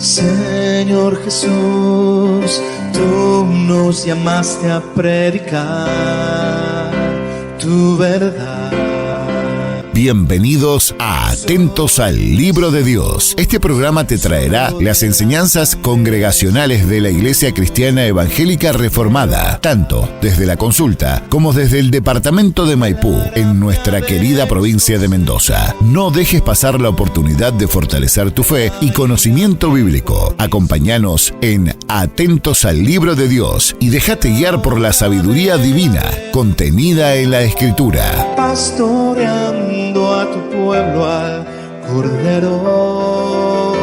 Señor Jesús, tú nos llamaste a predicar tu verdad. Bienvenidos a Atentos al Libro de Dios. Este programa te traerá las enseñanzas congregacionales de la Iglesia Cristiana Evangélica Reformada, tanto desde la consulta como desde el departamento de Maipú, en nuestra querida provincia de Mendoza. No dejes pasar la oportunidad de fortalecer tu fe y conocimiento bíblico. Acompáñanos en Atentos al Libro de Dios y déjate guiar por la sabiduría divina contenida en la Escritura. Pastoreando a tu pueblo, al Cordero,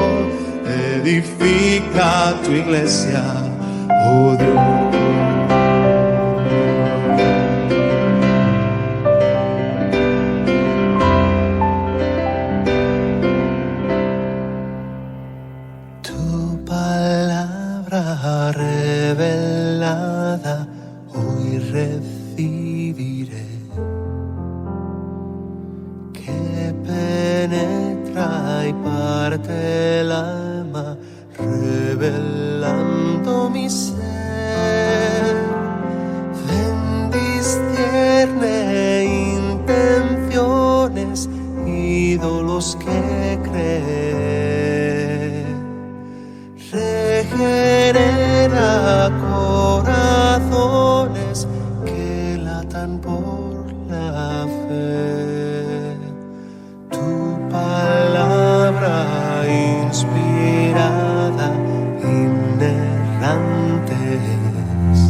edifica tu iglesia, oh Dios. Tu palabra revelada hoy recibiré, que penetra y parte el alma, revelando mi ser. Ven, discierne intenciones, ídolos que creen. Regenera corazones que latan por la fe. Tu palabra inspirada, inerrante es,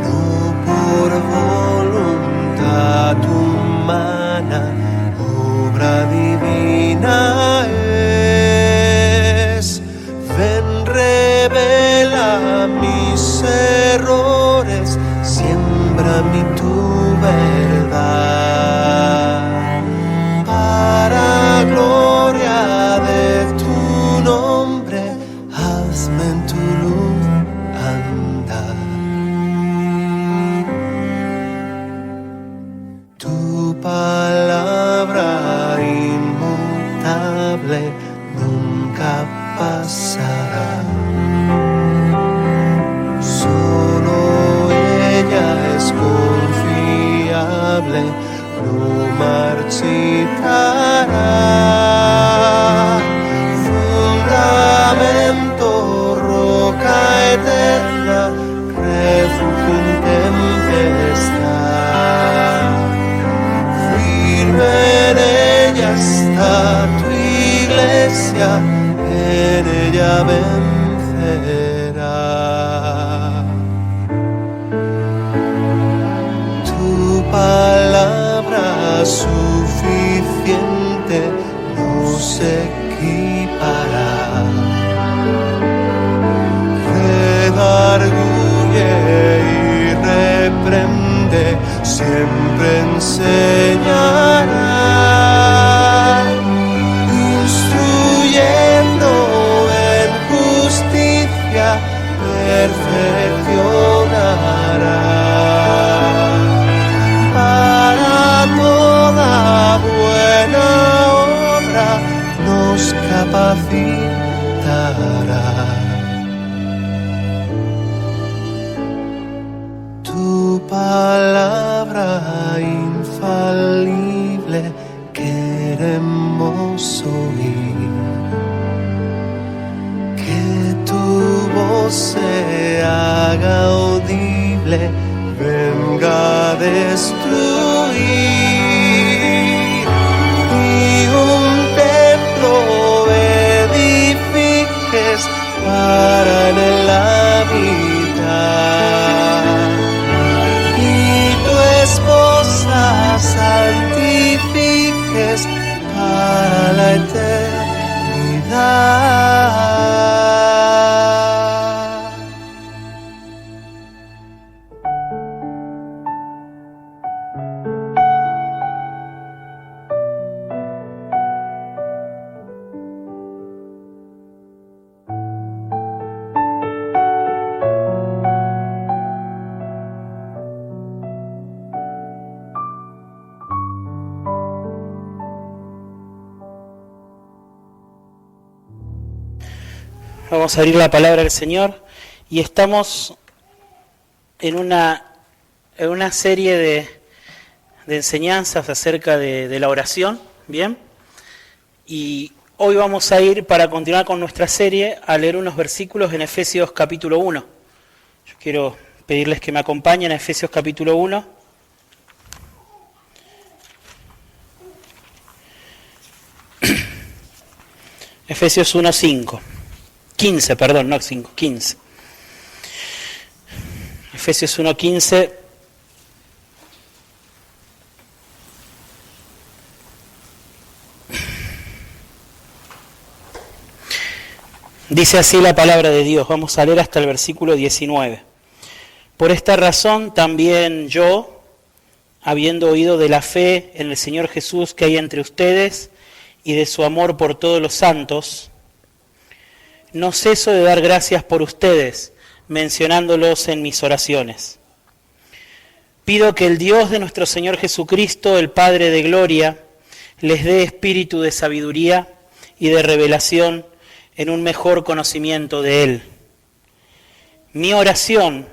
no por voluntad humana, obra divina es. Ven, revela mis errores, siembra mi tu verdad, para gloria de tu nombre, hazme en tu luz andar. Tu palabra inmutable nunca pasará. Solo ella es confiable, no marchitará. Fundamento, roca eterna, refugio en tempestad. Firme en ella está tu iglesia, en ella vencerá. Tu palabra suficiente nos equipará. Redarguye y reprende, siempre enseñará. Instruyendo en justicia, perfeccionará. Para toda buena obra nos capacitará. Tu palabra infalible queremos oír, que tu voz se haga audible, venga a destruir, y un templo edifiques para en él habitar, y tu esposa santifiques para la eternidad. Vamos a abrir la palabra del Señor y estamos en una serie de enseñanzas acerca de la oración, ¿bien? Y hoy vamos a ir, para continuar con nuestra serie, a leer unos versículos en Efesios capítulo 1. Yo quiero pedirles que me acompañen a Efesios capítulo 1. Efesios 1:5. 15, perdón, no 5, 15. Efesios 1:15. Dice así la palabra de Dios. Vamos a leer hasta el versículo 19. Por esta razón también yo, habiendo oído de la fe en el Señor Jesús que hay entre ustedes y de su amor por todos los santos, no ceso de dar gracias por ustedes, mencionándolos en mis oraciones. Pido que el Dios de nuestro Señor Jesucristo, el Padre de gloria, les dé espíritu de sabiduría y de revelación en un mejor conocimiento de Él. Mi oración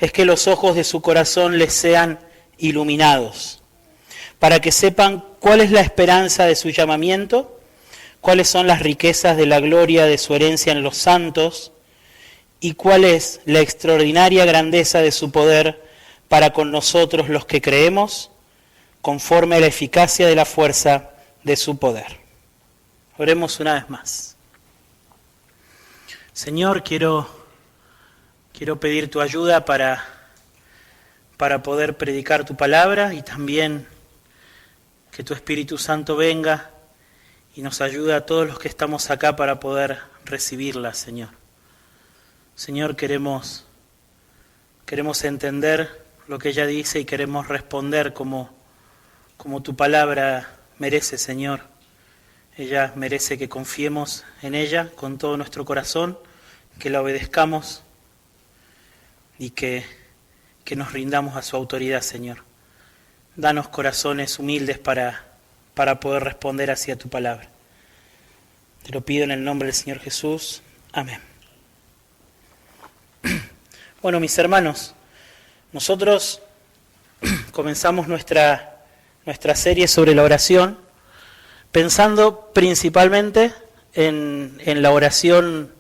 es que los ojos de su corazón les sean iluminados, para que sepan cuál es la esperanza de su llamamiento, cuáles son las riquezas de la gloria de su herencia en los santos y cuál es la extraordinaria grandeza de su poder para con nosotros los que creemos, conforme a la eficacia de la fuerza de su poder. Oremos una vez más. Señor, quiero pedir tu ayuda para poder predicar tu palabra y también que tu Espíritu Santo venga y nos ayude a todos los que estamos acá para poder recibirla, Señor. Señor, queremos entender lo que ella dice y queremos responder como tu palabra merece, Señor. Ella merece que confiemos en ella con todo nuestro corazón, que la obedezcamos y que nos rindamos a su autoridad, Señor. Danos corazones humildes para poder responder hacia tu palabra. Te lo pido en el nombre del Señor Jesús. Amén. Bueno, mis hermanos, nosotros comenzamos nuestra serie sobre la oración pensando principalmente en la oración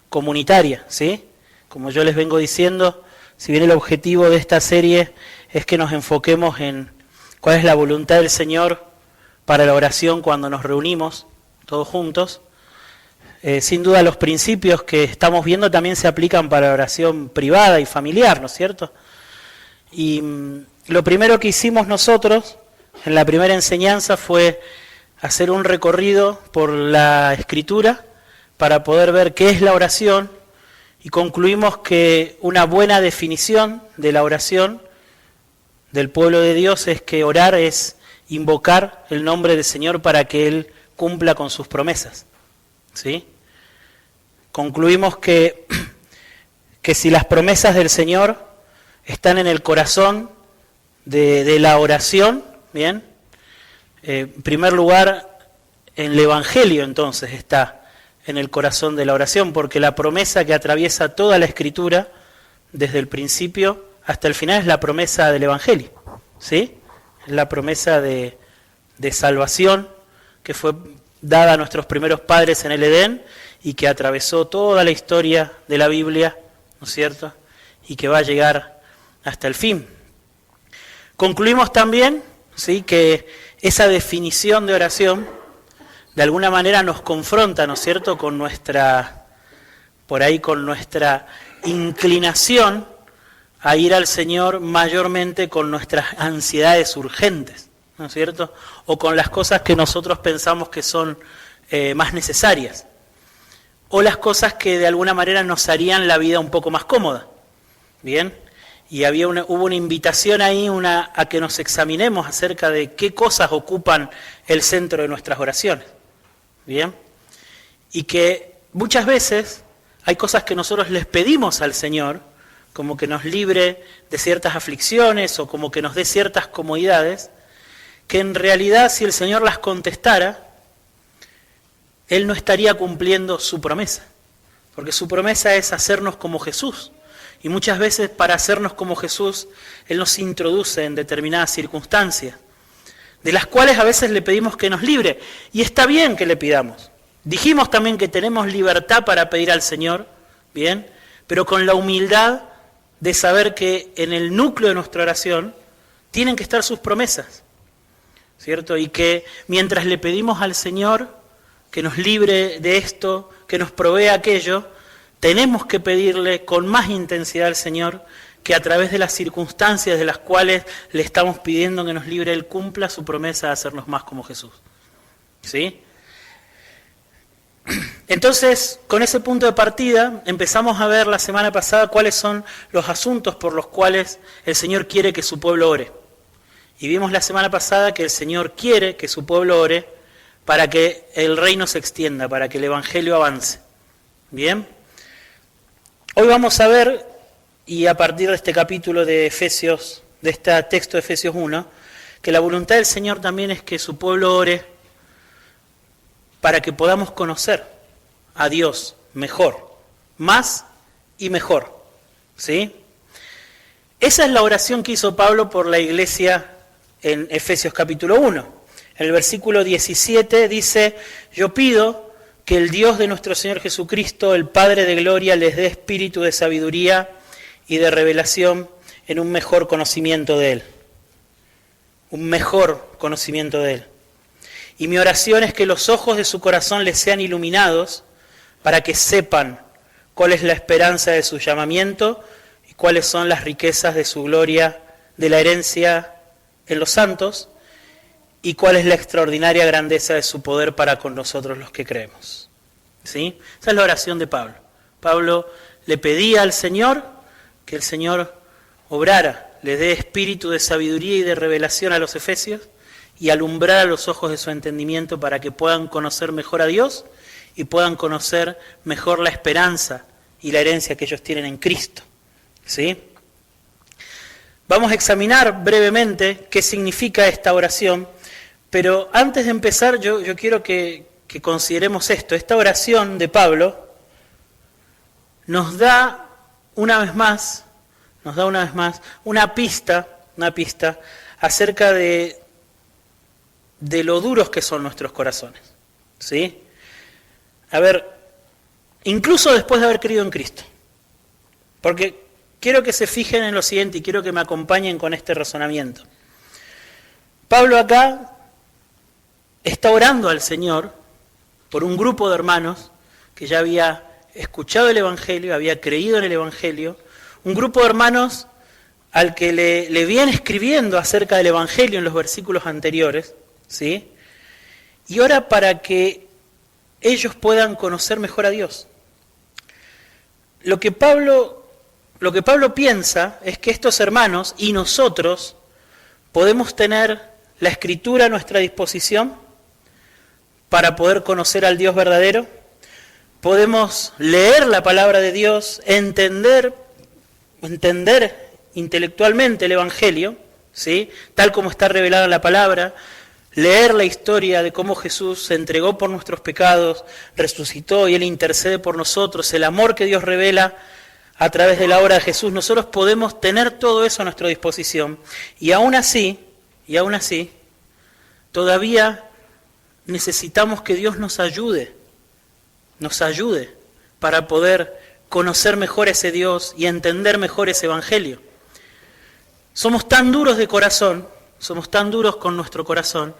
comunitaria, ¿sí? Como yo les vengo diciendo, si bien el objetivo de esta serie es que nos enfoquemos en cuál es la voluntad del Señor para la oración cuando nos reunimos todos juntos, sin duda los principios que estamos viendo también se aplican para la oración privada y familiar, ¿no es cierto? Y lo primero que hicimos nosotros en la primera enseñanza fue hacer un recorrido por la Escritura para poder ver qué es la oración y concluimos que una buena definición de la oración del pueblo de Dios es que orar es invocar el nombre del Señor para que Él cumpla con sus promesas, ¿sí? Concluimos que si las promesas del Señor están en el corazón de la oración, ¿bien? En primer lugar, en el Evangelio entonces está en el corazón de la oración, porque la promesa que atraviesa toda la Escritura, desde el principio hasta el final, es la promesa del Evangelio, ¿sí? Es la promesa de salvación que fue dada a nuestros primeros padres en el Edén y que atravesó toda la historia de la Biblia, ¿no es cierto? Y que va a llegar hasta el fin. Concluimos también, ¿sí?, que esa definición de oración de alguna manera nos confronta, ¿no es cierto?, con nuestra inclinación a ir al Señor mayormente con nuestras ansiedades urgentes, ¿no es cierto?, o con las cosas que nosotros pensamos que son más necesarias, o las cosas que de alguna manera nos harían la vida un poco más cómoda, ¿bien? Y hubo una invitación ahí a que nos examinemos acerca de qué cosas ocupan el centro de nuestras oraciones, ¿bien? Y que muchas veces hay cosas que nosotros les pedimos al Señor, como que nos libre de ciertas aflicciones o como que nos dé ciertas comodidades, que en realidad si el Señor las contestara, Él no estaría cumpliendo su promesa, porque su promesa es hacernos como Jesús. Y muchas veces para hacernos como Jesús, Él nos introduce en determinadas circunstancias, de las cuales a veces le pedimos que nos libre. Y está bien que le pidamos. Dijimos también que tenemos libertad para pedir al Señor, bien, pero con la humildad de saber que en el núcleo de nuestra oración tienen que estar sus promesas, ¿cierto? Y que mientras le pedimos al Señor que nos libre de esto, que nos provea aquello, tenemos que pedirle con más intensidad al Señor que a través de las circunstancias de las cuales le estamos pidiendo que nos libre, Él cumpla su promesa de hacernos más como Jesús. ¿Sí? Entonces, con ese punto de partida, empezamos a ver la semana pasada cuáles son los asuntos por los cuales el Señor quiere que su pueblo ore. Y vimos la semana pasada que el Señor quiere que su pueblo ore para que el reino se extienda, para que el Evangelio avance. ¿Bien? Hoy vamos a ver, y a partir de este capítulo de Efesios, de este texto de Efesios 1, que la voluntad del Señor también es que su pueblo ore para que podamos conocer a Dios mejor, más y mejor. ¿Sí? Esa es la oración que hizo Pablo por la iglesia en Efesios capítulo 1. En el versículo 17 dice: yo pido que el Dios de nuestro Señor Jesucristo, el Padre de gloria, les dé espíritu de sabiduría y de revelación en un mejor conocimiento de Él. Un mejor conocimiento de Él. Y mi oración es que los ojos de su corazón les sean iluminados para que sepan cuál es la esperanza de su llamamiento y cuáles son las riquezas de su gloria, de la herencia en los santos, y cuál es la extraordinaria grandeza de su poder para con nosotros los que creemos. ¿Sí? Esa es la oración de Pablo. Pablo le pedía al Señor que el Señor obrara, le dé espíritu de sabiduría y de revelación a los efesios y alumbrara los ojos de su entendimiento para que puedan conocer mejor a Dios y puedan conocer mejor la esperanza y la herencia que ellos tienen en Cristo. ¿Sí? Vamos a examinar brevemente qué significa esta oración. Pero antes de empezar, yo quiero que consideremos esto. Esta oración de Pablo nos da una vez más una pista acerca de lo duros que son nuestros corazones. ¿Sí? A ver, incluso después de haber creído en Cristo. Porque quiero que se fijen en lo siguiente y quiero que me acompañen con este razonamiento. Pablo acá está orando al Señor por un grupo de hermanos que ya había escuchado el Evangelio, había creído en el Evangelio, un grupo de hermanos al que le viene escribiendo acerca del Evangelio en los versículos anteriores, ¿sí? Y ora para que ellos puedan conocer mejor a Dios. Lo que Pablo piensa es que estos hermanos y nosotros podemos tener la Escritura a nuestra disposición para poder conocer al Dios verdadero. Podemos leer la palabra de Dios, entender intelectualmente el Evangelio, ¿sí? Tal como está revelada en la palabra, leer la historia de cómo Jesús se entregó por nuestros pecados, resucitó y Él intercede por nosotros, el amor que Dios revela a través de la obra de Jesús. Nosotros podemos tener todo eso a nuestra disposición y aún así, todavía necesitamos que Dios nos ayude para poder conocer mejor ese Dios y entender mejor ese Evangelio. Somos tan duros de corazón, somos tan duros con nuestro corazón,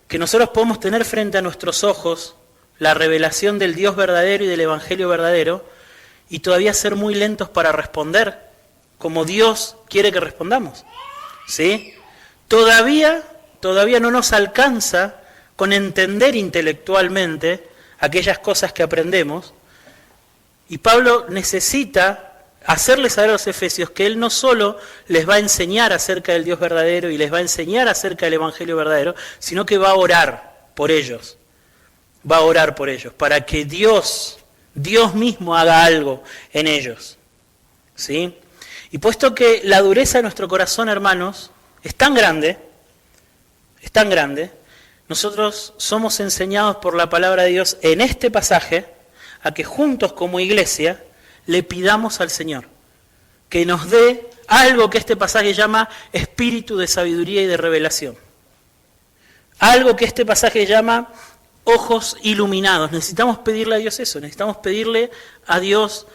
que nosotros podemos tener frente a nuestros ojos la revelación del Dios verdadero y del Evangelio verdadero y todavía ser muy lentos para responder como Dios quiere que respondamos. ¿Sí? Todavía no nos alcanza con entender intelectualmente aquellas cosas que aprendemos, y Pablo necesita hacerles saber a los efesios que él no solo les va a enseñar acerca del Dios verdadero y les va a enseñar acerca del Evangelio verdadero, sino que va a orar por ellos, para que Dios mismo haga algo en ellos. ¿Sí? Y puesto que la dureza de nuestro corazón, hermanos, es tan grande, nosotros somos enseñados por la palabra de Dios en este pasaje a que juntos como iglesia le pidamos al Señor que nos dé algo que este pasaje llama espíritu de sabiduría y de revelación. Algo que este pasaje llama ojos iluminados. Necesitamos pedirle a Dios eso, necesitamos pedirle a Dios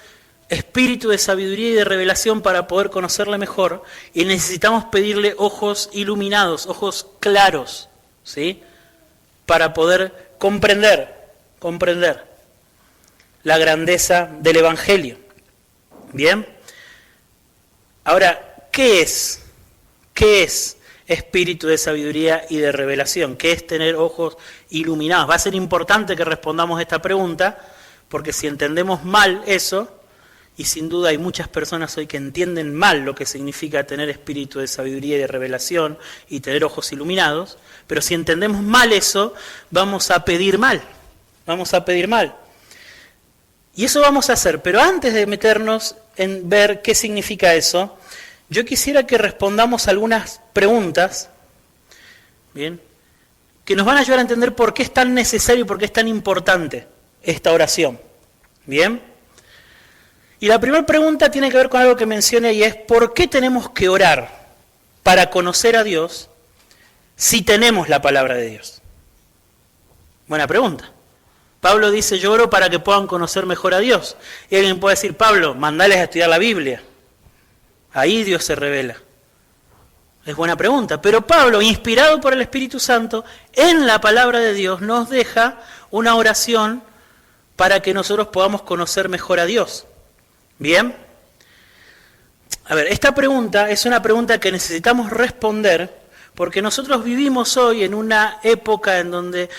espíritu de sabiduría y de revelación para poder conocerle mejor, y necesitamos pedirle ojos iluminados, ojos claros, ¿sí? Para poder comprender la grandeza del Evangelio. Bien. Ahora, ¿qué es espíritu de sabiduría y de revelación? ¿Qué es tener ojos iluminados? Va a ser importante que respondamos esta pregunta, porque si entendemos mal eso, y sin duda hay muchas personas hoy que entienden mal lo que significa tener espíritu de sabiduría y de revelación y tener ojos iluminados, pero si entendemos mal eso, vamos a pedir mal. Y eso vamos a hacer, pero antes de meternos en ver qué significa eso, yo quisiera que respondamos algunas preguntas, ¿bien?, que nos van a ayudar a entender por qué es tan necesario y por qué es tan importante esta oración. ¿Bien? Y la primera pregunta tiene que ver con algo que mencioné, y es ¿por qué tenemos que orar para conocer a Dios si tenemos la palabra de Dios? Buena pregunta. Pablo dice, yo oro para que puedan conocer mejor a Dios. Y alguien puede decir, Pablo, mandales a estudiar la Biblia. Ahí Dios se revela. Es buena pregunta. Pero Pablo, inspirado por el Espíritu Santo, en la palabra de Dios nos deja una oración para que nosotros podamos conocer mejor a Dios. ¿Bien? A ver, esta pregunta es una pregunta que necesitamos responder porque nosotros vivimos hoy en una época en donde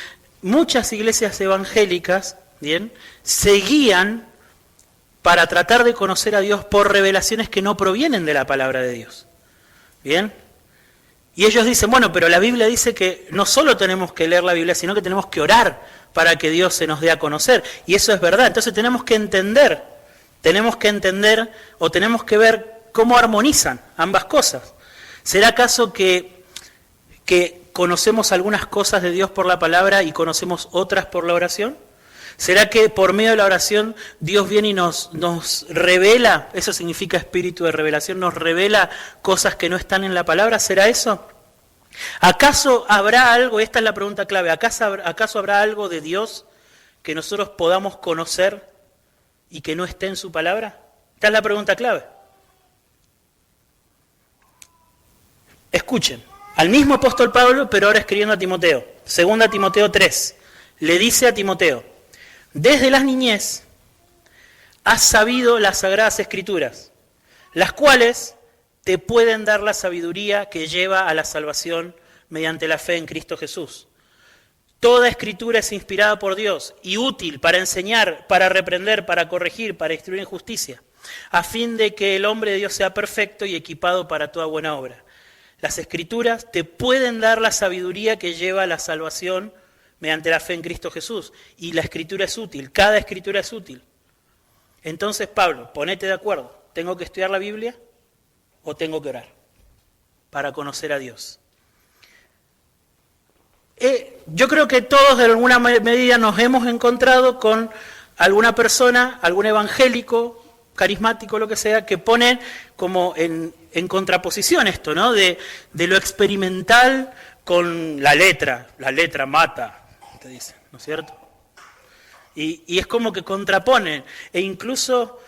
muchas iglesias evangélicas, ¿bien?, se guían para tratar de conocer a Dios por revelaciones que no provienen de la palabra de Dios. ¿Bien? Y ellos dicen, bueno, pero la Biblia dice que no solo tenemos que leer la Biblia, sino que tenemos que orar para que Dios se nos dé a conocer. Y eso es verdad. Entonces tenemos que entender o tenemos que ver cómo armonizan ambas cosas. ¿Será acaso que conocemos algunas cosas de Dios por la palabra y conocemos otras por la oración? ¿Será que por medio de la oración Dios viene y nos revela, eso significa espíritu de revelación, nos revela cosas que no están en la palabra? ¿Será eso? ¿Acaso habrá algo, esta es la pregunta clave, ¿acaso habrá algo de Dios que nosotros podamos conocer y que no esté en su palabra? Esta es la pregunta clave. Escuchen, al mismo apóstol Pablo, pero ahora escribiendo a Timoteo, 2 Timoteo 3, le dice a Timoteo, desde la niñez has sabido las Sagradas Escrituras, las cuales te pueden dar la sabiduría que lleva a la salvación mediante la fe en Cristo Jesús. Toda Escritura es inspirada por Dios y útil para enseñar, para reprender, para corregir, para instruir en justicia, a fin de que el hombre de Dios sea perfecto y equipado para toda buena obra. Las Escrituras te pueden dar la sabiduría que lleva a la salvación mediante la fe en Cristo Jesús. Y la Escritura es útil, cada Escritura es útil. Entonces, Pablo, ponete de acuerdo. ¿Tengo que estudiar la Biblia o tengo que orar para conocer a Dios? Yo creo que todos de alguna medida nos hemos encontrado con alguna persona, algún evangélico, carismático, lo que sea, que pone como en contraposición esto, ¿no? De lo experimental con la letra mata, te dicen, ¿no es cierto? Y es como que contraponen, e incluso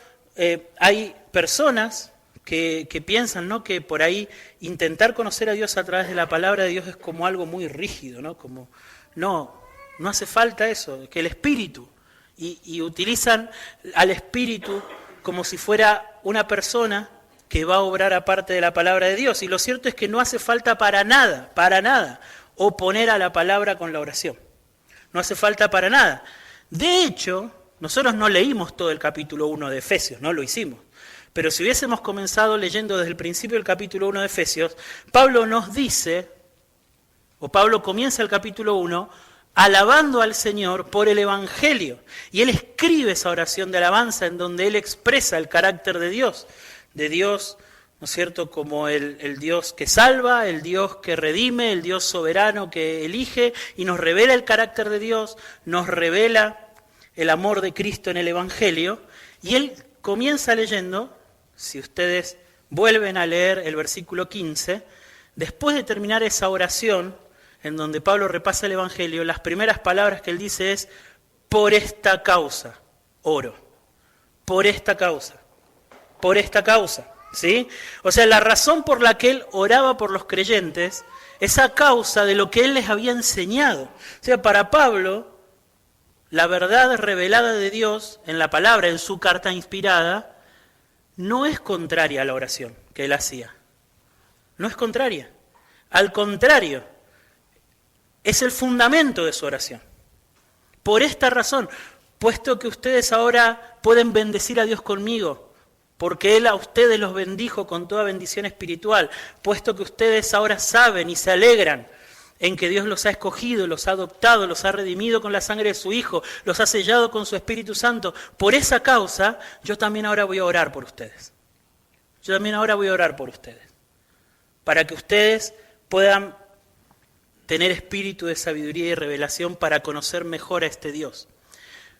hay personas que piensan, ¿no?, que por ahí intentar conocer a Dios a través de la palabra de Dios es como algo muy rígido, ¿no? Como, no hace falta eso, que el Espíritu, y utilizan al Espíritu como si fuera una persona que va a obrar aparte de la palabra de Dios. Y lo cierto es que no hace falta para nada, oponer a la palabra con la oración. No hace falta para nada. De hecho, nosotros no leímos todo el capítulo 1 de Efesios, no lo hicimos. Pero si hubiésemos comenzado leyendo desde el principio del capítulo 1 de Efesios, Pablo nos dice, o Pablo comienza el capítulo 1 alabando al Señor por el Evangelio. Y él escribe esa oración de alabanza en donde él expresa el carácter de Dios, ¿no es cierto?, como el Dios que salva, el Dios que redime, el Dios soberano que elige, y nos revela el carácter de Dios, nos revela el amor de Cristo en el Evangelio, y él comienza leyendo, si ustedes vuelven a leer el versículo 15, después de terminar esa oración, en donde Pablo repasa el Evangelio, las primeras palabras que él dice es, por esta causa oro, por esta causa, ¿sí? O sea, la razón por la que él oraba por los creyentes es a causa de lo que él les había enseñado. O sea, para Pablo, la verdad revelada de Dios en la palabra, en su carta inspirada, no es contraria a la oración que él hacía. No es contraria. Al contrario, es el fundamento de su oración. Por esta razón, puesto que ustedes ahora pueden bendecir a Dios conmigo, porque Él a ustedes los bendijo con toda bendición espiritual, puesto que ustedes ahora saben y se alegran en que Dios los ha escogido, los ha adoptado, los ha redimido con la sangre de su Hijo, los ha sellado con su Espíritu Santo. Por esa causa, yo también ahora voy a orar por ustedes. Yo también ahora voy a orar por ustedes. Para que ustedes puedan tener espíritu de sabiduría y revelación para conocer mejor a este Dios.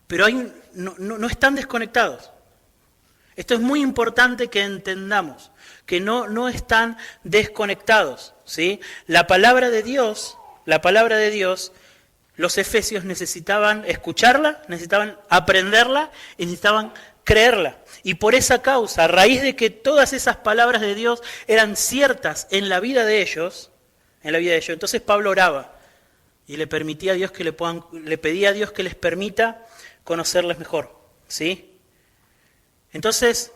Pero no están desconectados. Esto es muy importante que entendamos, que no están desconectados, ¿sí? La palabra de Dios, los efesios necesitaban escucharla, necesitaban aprenderla y necesitaban creerla. Y por esa causa, a raíz de que todas esas palabras de Dios eran ciertas en la vida de ellos, entonces Pablo oraba y le pedía a Dios que les permita conocerles mejor, ¿sí? Entonces,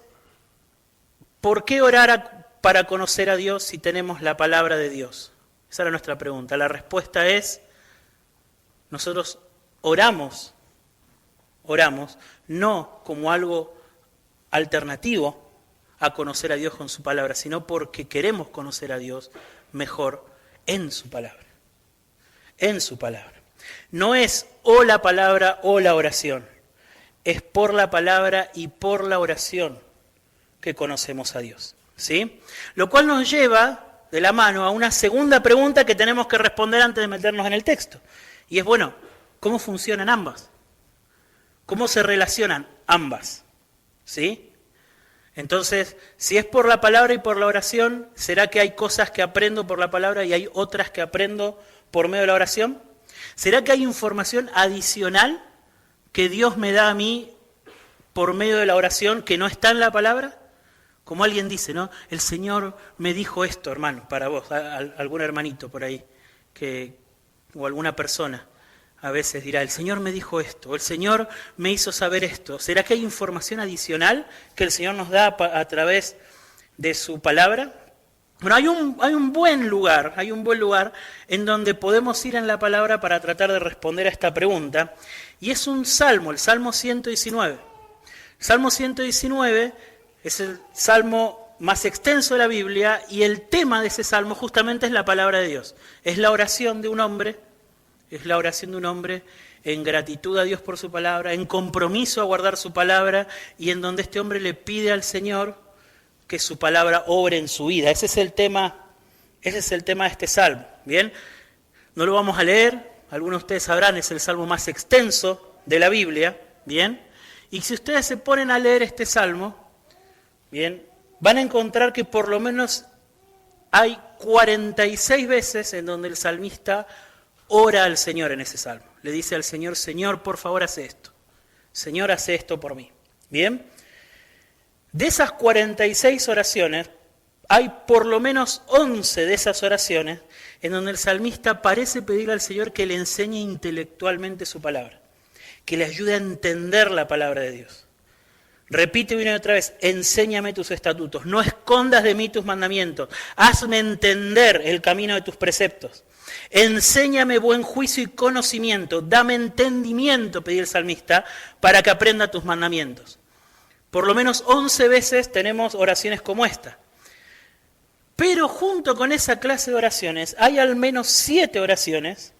¿por qué orar para conocer a Dios si tenemos la palabra de Dios? Esa era nuestra pregunta. La respuesta es, nosotros oramos no como algo alternativo a conocer a Dios con su palabra, sino porque queremos conocer a Dios mejor en su palabra. En su palabra. No es o la palabra o la oración. Es por la palabra y por la oración que conocemos a Dios, ¿sí? Lo cual nos lleva de la mano a una segunda pregunta que tenemos que responder antes de meternos en el texto. Y es, bueno, ¿cómo funcionan ambas? ¿Cómo se relacionan ambas? ¿Sí? Entonces, si es por la palabra y por la oración, ¿será que hay cosas que aprendo por la palabra y hay otras que aprendo por medio de la oración? ¿Será que hay información adicional que Dios me da a mí por medio de la oración que no está en la palabra? Como alguien dice, ¿no? El Señor me dijo esto, hermano, para vos, algún hermanito por ahí, o alguna persona a veces dirá, el Señor me dijo esto, o el Señor me hizo saber esto. ¿Será que hay información adicional que el Señor nos da a través de su palabra? Bueno, hay un buen lugar en donde podemos ir en la palabra para tratar de responder a esta pregunta, y es un salmo, el Salmo 119. El Salmo 119 es el salmo más extenso de la Biblia, y el tema de ese salmo justamente es la palabra de Dios. Es la oración de un hombre, en gratitud a Dios por su palabra, en compromiso a guardar su palabra, y en donde este hombre le pide al Señor que su palabra obre en su vida. Ese es el tema de este salmo. Bien, no lo vamos a leer, algunos de ustedes sabrán, es el salmo más extenso de la Biblia, bien, y si ustedes se ponen a leer este salmo, bien, van a encontrar que por lo menos hay 46 veces en donde el salmista ora al Señor en ese salmo. Le dice al Señor, Señor, por favor, haz esto. Señor, haz esto por mí. Bien. De esas 46 oraciones, hay por lo menos 11 de esas oraciones en donde el salmista parece pedirle al Señor que le enseñe intelectualmente su palabra, que le ayude a entender la palabra de Dios. Repite una y otra vez, enséñame tus estatutos, no escondas de mí tus mandamientos, hazme entender el camino de tus preceptos. Enséñame buen juicio y conocimiento, dame entendimiento, pedía el salmista, para que aprenda tus mandamientos. Por lo menos 11 veces tenemos oraciones como esta. Pero junto con esa clase de oraciones, hay al menos 7 oraciones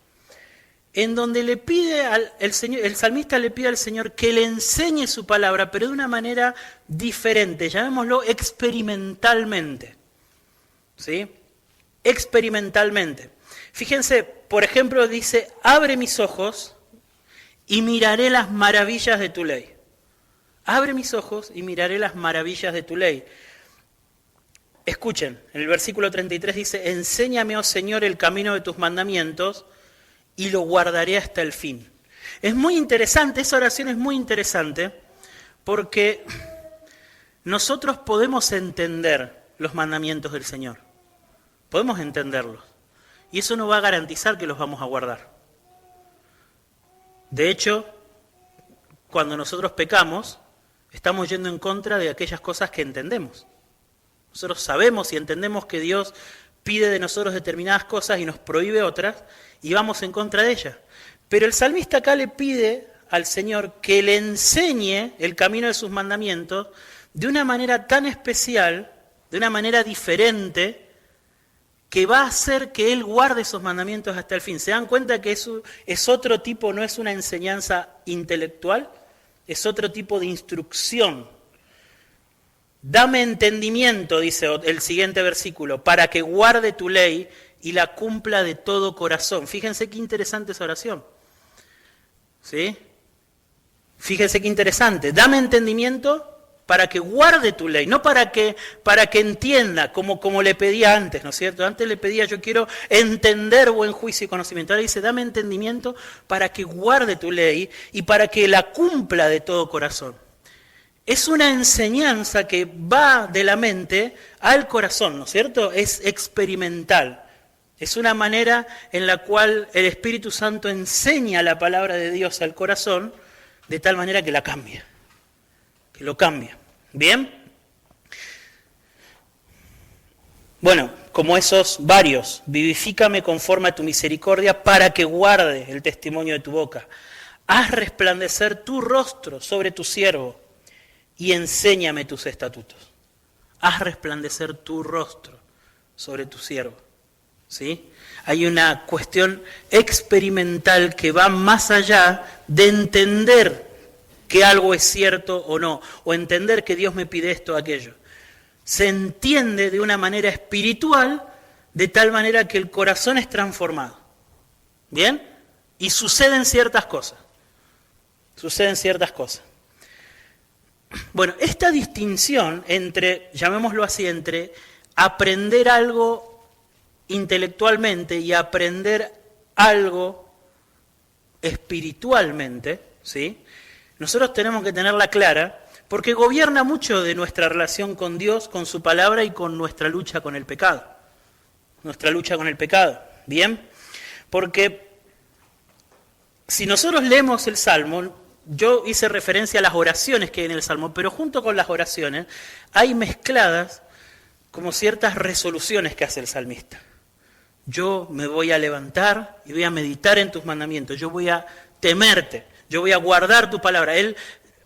en donde le pide el salmista le pide al Señor que le enseñe su palabra, pero de una manera diferente, llamémoslo experimentalmente. ¿Sí? Experimentalmente. Fíjense, por ejemplo, dice, abre mis ojos y miraré las maravillas de tu ley. Abre mis ojos y miraré las maravillas de tu ley. Escuchen, en el versículo 33 dice, enséñame, oh Señor, el camino de tus mandamientos y lo guardaré hasta el fin. Es muy interesante, esa oración es muy interesante, porque nosotros podemos entender los mandamientos del Señor. Podemos entenderlos. Y eso no va a garantizar que los vamos a guardar. De hecho, cuando nosotros pecamos, estamos yendo en contra de aquellas cosas que entendemos. Nosotros sabemos y entendemos que Dios pide de nosotros determinadas cosas y nos prohíbe otras, y vamos en contra de ellas. Pero el salmista acá le pide al Señor que le enseñe el camino de sus mandamientos de una manera tan especial, de una manera diferente, que va a hacer que Él guarde esos mandamientos hasta el fin. ¿Se dan cuenta que eso es otro tipo, no es una enseñanza intelectual? Es otro tipo de instrucción. Dame entendimiento, dice el siguiente versículo, para que guarde tu ley y la cumpla de todo corazón. Fíjense qué interesante esa oración. ¿Sí? Fíjense qué interesante. Dame entendimiento para que guarde tu ley, no para que entienda, como le pedía antes, ¿no es cierto? Antes le pedía, yo quiero entender buen juicio y conocimiento. Ahora dice, dame entendimiento para que guarde tu ley y para que la cumpla de todo corazón. Es una enseñanza que va de la mente al corazón, ¿no es cierto? Es experimental. Es una manera en la cual el Espíritu Santo enseña la palabra de Dios al corazón de tal manera que la cambia, que lo cambia. ¿Bien? Bueno, como esos varios, vivifícame conforme a tu misericordia para que guarde el testimonio de tu boca. Haz resplandecer tu rostro sobre tu siervo y enséñame tus estatutos. Haz resplandecer tu rostro sobre tu siervo. ¿Sí? Hay una cuestión experimental que va más allá de entender que algo es cierto o no, o entender que Dios me pide esto o aquello. Se entiende de una manera espiritual, de tal manera que el corazón es transformado. ¿Bien? Y suceden ciertas cosas. Suceden ciertas cosas. Bueno, esta distinción entre, llamémoslo así, entre aprender algo intelectualmente y aprender algo espiritualmente, ¿sí? Nosotros tenemos que tenerla clara porque gobierna mucho de nuestra relación con Dios, con su palabra y con nuestra lucha con el pecado. Nuestra lucha con el pecado, ¿bien? Porque si nosotros leemos el Salmo, yo hice referencia a las oraciones que hay en el Salmo, pero junto con las oraciones hay mezcladas como ciertas resoluciones que hace el salmista. Yo me voy a levantar y voy a meditar en tus mandamientos, yo voy a temerte, yo voy a guardar tu palabra. Él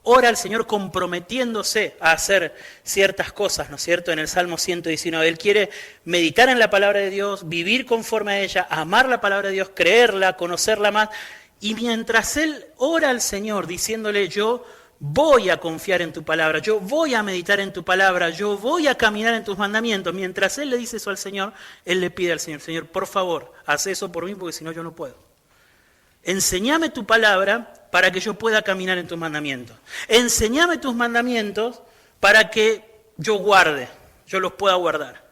ora al Señor comprometiéndose a hacer ciertas cosas, ¿no es cierto? En el Salmo 119, él quiere meditar en la palabra de Dios, vivir conforme a ella, amar la palabra de Dios, creerla, conocerla más. Y mientras él ora al Señor diciéndole, yo voy a confiar en tu palabra, yo voy a meditar en tu palabra, yo voy a caminar en tus mandamientos, mientras él le dice eso al Señor, él le pide al Señor, Señor, por favor, haz eso por mí porque si no yo no puedo. Enséñame tu palabra para que yo pueda caminar en tus mandamientos. Enséñame tus mandamientos para que yo guarde, yo los pueda guardar.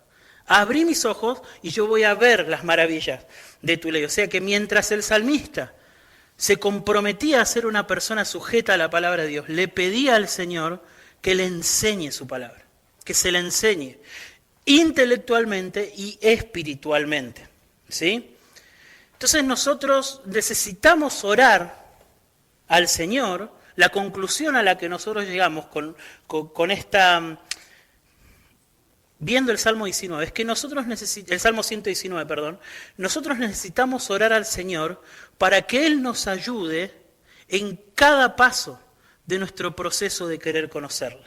Abrí mis ojos y yo voy a ver las maravillas de tu ley. O sea que mientras el salmista se comprometía a ser una persona sujeta a la palabra de Dios, le pedía al Señor que le enseñe su palabra, que se le enseñe intelectualmente y espiritualmente, ¿sí? Entonces nosotros necesitamos orar al Señor. La conclusión a la que nosotros llegamos con esta, viendo el Salmo 19, es que nosotros el Salmo 119, perdón, nosotros necesitamos orar al Señor para que Él nos ayude en cada paso de nuestro proceso de querer conocerle.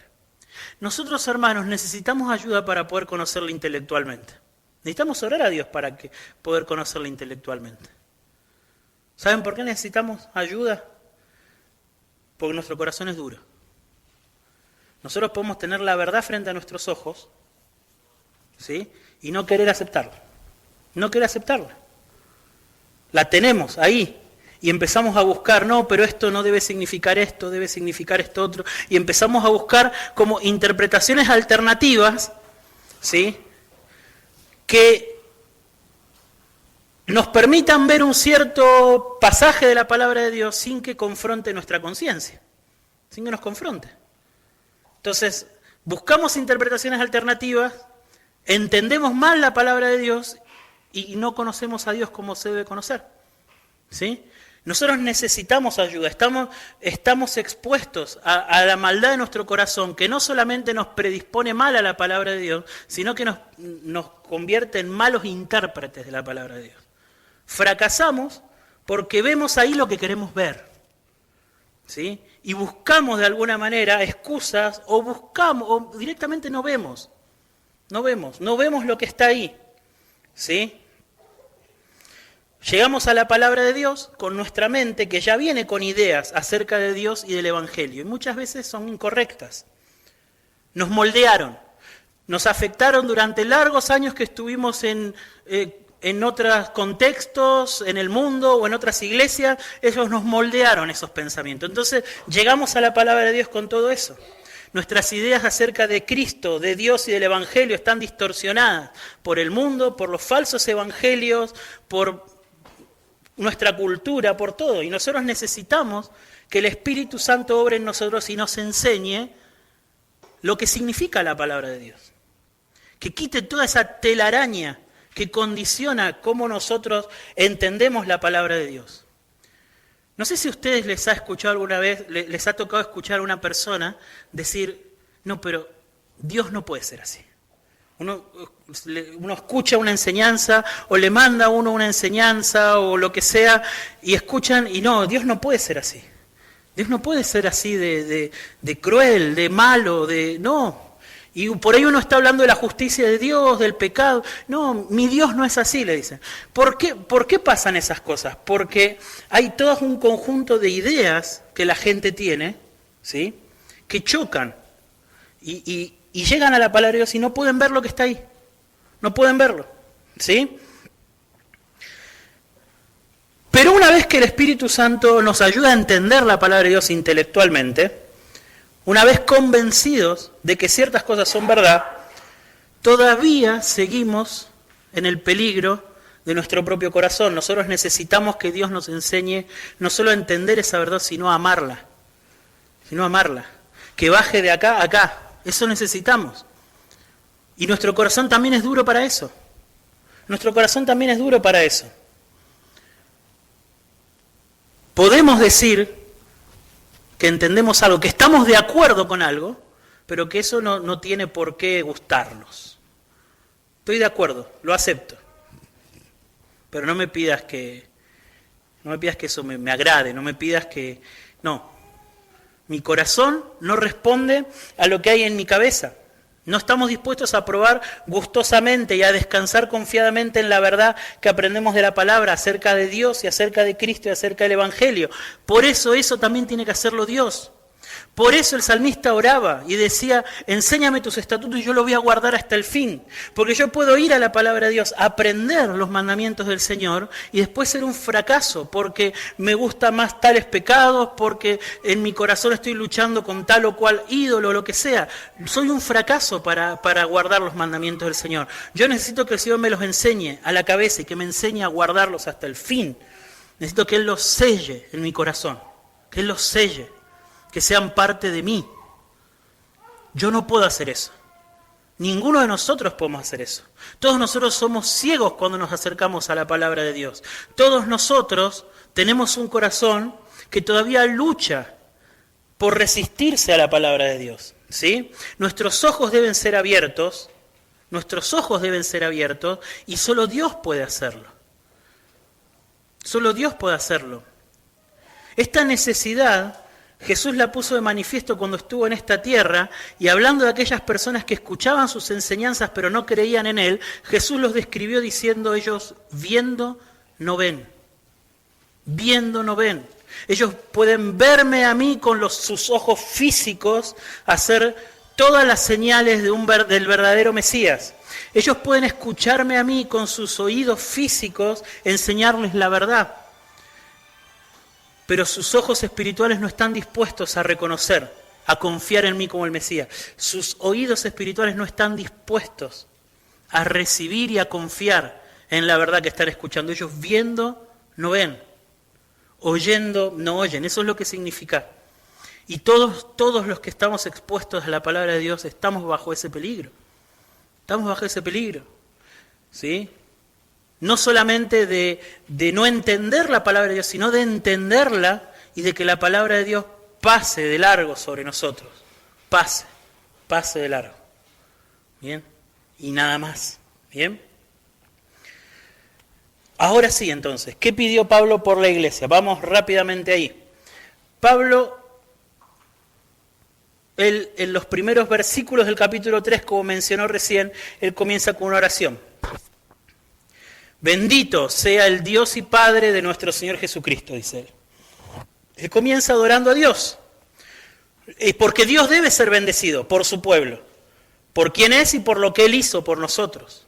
Nosotros, hermanos, necesitamos ayuda para poder conocerle intelectualmente. Necesitamos orar a Dios para poder conocerle intelectualmente. ¿Saben por qué necesitamos ayuda? Porque nuestro corazón es duro. Nosotros podemos tener la verdad frente a nuestros ojos, ¿sí? Y no querer aceptarla. No querer aceptarla. La tenemos ahí. y empezamos a buscar, no, pero esto no debe significar esto, debe significar esto otro, y empezamos a buscar como interpretaciones alternativas, ¿sí?, que nos permitan ver un cierto pasaje de la palabra de Dios sin que confronte nuestra conciencia, sin que nos confronte. Entonces, buscamos interpretaciones alternativas, entendemos mal la palabra de Dios y no conocemos a Dios como se debe conocer, ¿sí? Nosotros necesitamos ayuda, estamos expuestos a la maldad de nuestro corazón, que no solamente nos predispone mal a la palabra de Dios, sino que nos convierte en malos intérpretes de la palabra de Dios. Fracasamos porque vemos ahí lo que queremos ver, ¿sí? Y buscamos de alguna manera excusas o directamente no vemos lo que está ahí, ¿sí? Llegamos a la palabra de Dios con nuestra mente que ya viene con ideas acerca de Dios y del Evangelio, y muchas veces son incorrectas. Nos moldearon, nos afectaron durante largos años que estuvimos en otros contextos, en el mundo o en otras iglesias, ellos nos moldearon esos pensamientos. Entonces llegamos a la palabra de Dios con todo eso. Nuestras ideas acerca de Cristo, de Dios y del Evangelio están distorsionadas por el mundo, por los falsos evangelios, por nuestra cultura, por todo. Y nosotros necesitamos que el Espíritu Santo obre en nosotros y nos enseñe lo que significa la palabra de Dios. Que quite toda esa telaraña que condiciona cómo nosotros entendemos la palabra de Dios. No sé si a ustedes les ha escuchado alguna vez, les ha tocado escuchar a una persona decir, no, pero Dios no puede ser así. Uno escucha una enseñanza o le manda a uno una enseñanza o lo que sea y escuchan y no, Dios no puede ser así. Dios no puede ser así de cruel, de malo, no. Y por ahí uno está hablando de la justicia de Dios, del pecado. No, mi Dios no es así, le dicen. ¿Por qué pasan esas cosas? Porque hay todo un conjunto de ideas que la gente tiene, ¿sí?, que chocan y llegan a la palabra de Dios y no pueden ver lo que está ahí. No pueden verlo, ¿sí? Pero una vez que el Espíritu Santo nos ayuda a entender la palabra de Dios intelectualmente, una vez convencidos de que ciertas cosas son verdad, todavía seguimos en el peligro de nuestro propio corazón. Nosotros necesitamos que Dios nos enseñe no solo a entender esa verdad, sino a amarla. Que baje de acá a acá. Eso necesitamos. Y nuestro corazón también es duro para eso. Podemos decir que entendemos algo, que estamos de acuerdo con algo, pero que eso no tiene por qué gustarnos. Estoy de acuerdo, lo acepto. Pero no me pidas que eso me agrade, no me pidas que... No. Mi corazón no responde a lo que hay en mi cabeza. No estamos dispuestos a probar gustosamente y a descansar confiadamente en la verdad que aprendemos de la palabra acerca de Dios y acerca de Cristo y acerca del Evangelio. Por eso también tiene que hacerlo Dios. Por eso el salmista oraba y decía, enséñame tus estatutos y yo los voy a guardar hasta el fin. Porque yo puedo ir a la palabra de Dios, aprender los mandamientos del Señor y después ser un fracaso porque me gustan más tales pecados, porque en mi corazón estoy luchando con tal o cual ídolo, lo que sea. Soy un fracaso para guardar los mandamientos del Señor. Yo necesito que el Señor me los enseñe a la cabeza y que me enseñe a guardarlos hasta el fin. Necesito que Él los selle en mi corazón, que Él los selle, que sean parte de mí. Yo no puedo hacer eso. Ninguno de nosotros podemos hacer eso. Todos nosotros somos ciegos cuando nos acercamos a la palabra de Dios. Todos nosotros tenemos un corazón que todavía lucha por resistirse a la palabra de Dios, ¿sí? Nuestros ojos deben ser abiertos, y solo Dios puede hacerlo. Solo Dios puede hacerlo. Esta necesidad Jesús la puso de manifiesto cuando estuvo en esta tierra y hablando de aquellas personas que escuchaban sus enseñanzas pero no creían en Él, Jesús los describió diciendo ellos, viendo no ven. Viendo no ven. Ellos pueden verme a mí con sus ojos físicos hacer todas las señales del verdadero Mesías. Ellos pueden escucharme a mí con sus oídos físicos enseñarles la verdad. pero sus ojos espirituales no están dispuestos a reconocer, a confiar en mí como el Mesías. Sus oídos espirituales no están dispuestos a recibir y a confiar en la verdad que están escuchando. Ellos viendo no ven, oyendo no oyen. Eso es lo que significa. Y todos los que estamos expuestos a la palabra de Dios estamos bajo ese peligro. Estamos bajo ese peligro. ¿Sí? No solamente de no entender la palabra de Dios, sino de entenderla y de que la palabra de Dios pase de largo sobre nosotros. Pase de largo. ¿Bien? Y nada más. ¿Bien? Ahora sí, entonces, ¿qué pidió Pablo por la iglesia? Vamos rápidamente ahí. Pablo, él, en los primeros versículos del capítulo 3, como mencionó recién, él comienza con una oración. Bendito sea el Dios y Padre de nuestro Señor Jesucristo, dice él. Él comienza adorando a Dios, porque Dios debe ser bendecido por su pueblo, por quien es y por lo que Él hizo por nosotros.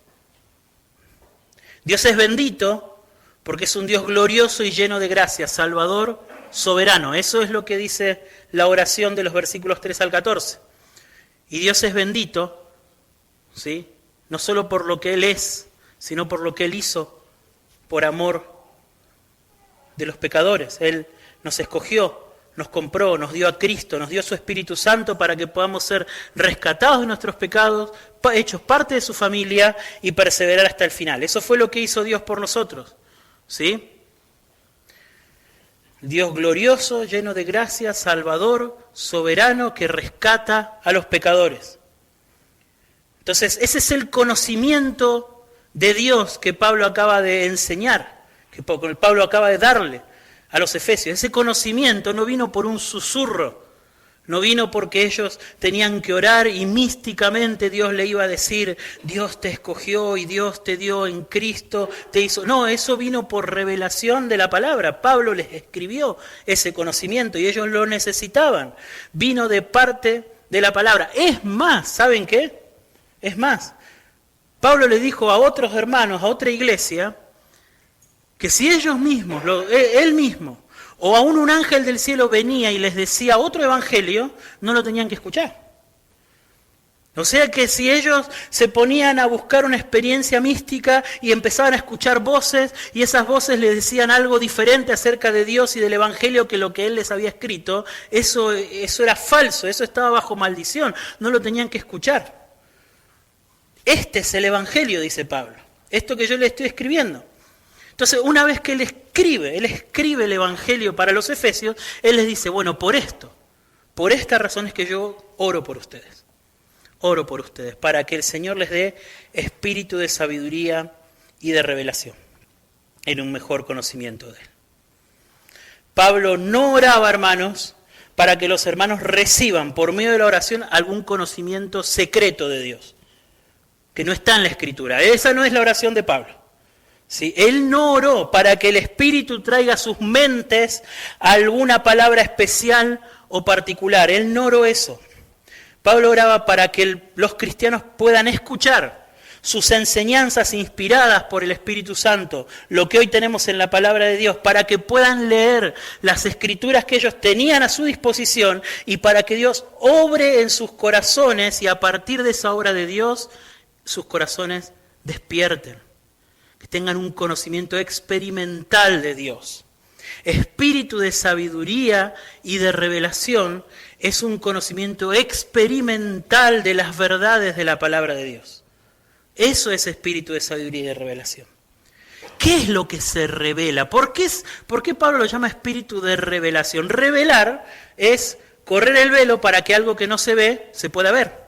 Dios es bendito porque es un Dios glorioso y lleno de gracia, salvador, soberano. Eso es lo que dice la oración de los versículos 3 al 14. Y Dios es bendito, ¿sí? No solo por lo que Él es, sino por lo que Él hizo por amor de los pecadores. Él nos escogió, nos compró, nos dio a Cristo, nos dio su Espíritu Santo para que podamos ser rescatados de nuestros pecados, hechos parte de su familia y perseverar hasta el final. Eso fue lo que hizo Dios por nosotros, ¿sí? Dios glorioso, lleno de gracia, salvador, soberano, que rescata a los pecadores. Entonces, ese es el conocimiento de Dios que Pablo acaba de enseñar, que Pablo acaba de darle a los efesios. Ese conocimiento no vino por un susurro, no vino porque ellos tenían que orar y místicamente Dios le iba a decir, Dios te escogió y Dios te dio en Cristo, te hizo. No, eso vino por revelación de la palabra. Pablo les escribió ese conocimiento y ellos lo necesitaban. Vino de parte de la palabra. Es más, ¿saben qué? Es más, Pablo le dijo a otros hermanos, a otra iglesia, que si ellos mismos, él mismo, o aún un ángel del cielo venía y les decía otro evangelio, no lo tenían que escuchar. O sea que si ellos se ponían a buscar una experiencia mística y empezaban a escuchar voces, y esas voces les decían algo diferente acerca de Dios y del evangelio que lo que él les había escrito, eso era falso, eso estaba bajo maldición, no lo tenían que escuchar. Este es el evangelio, dice Pablo, esto que yo le estoy escribiendo. Entonces, una vez que él escribe el evangelio para los efesios, él les dice, bueno, por estas razones que yo oro por ustedes, para que el Señor les dé espíritu de sabiduría y de revelación, en un mejor conocimiento de Él. Pablo no oraba, hermanos, para que los hermanos reciban por medio de la oración algún conocimiento secreto de Dios, que no está en la Escritura. Esa no es la oración de Pablo. ¿Sí? Él no oró para que el Espíritu traiga a sus mentes alguna palabra especial o particular. Él no oró eso. Pablo oraba para que los cristianos puedan escuchar sus enseñanzas inspiradas por el Espíritu Santo, lo que hoy tenemos en la palabra de Dios, para que puedan leer las Escrituras que ellos tenían a su disposición y para que Dios obre en sus corazones y a partir de esa obra de Dios, sus corazones despierten, que tengan un conocimiento experimental de Dios. Espíritu de sabiduría y de revelación es un conocimiento experimental de las verdades de la palabra de Dios. Eso es espíritu de sabiduría y de revelación. ¿Qué es lo que se revela? ¿Por qué Pablo lo llama espíritu de revelación? Revelar es correr el velo para que algo que no se ve se pueda ver.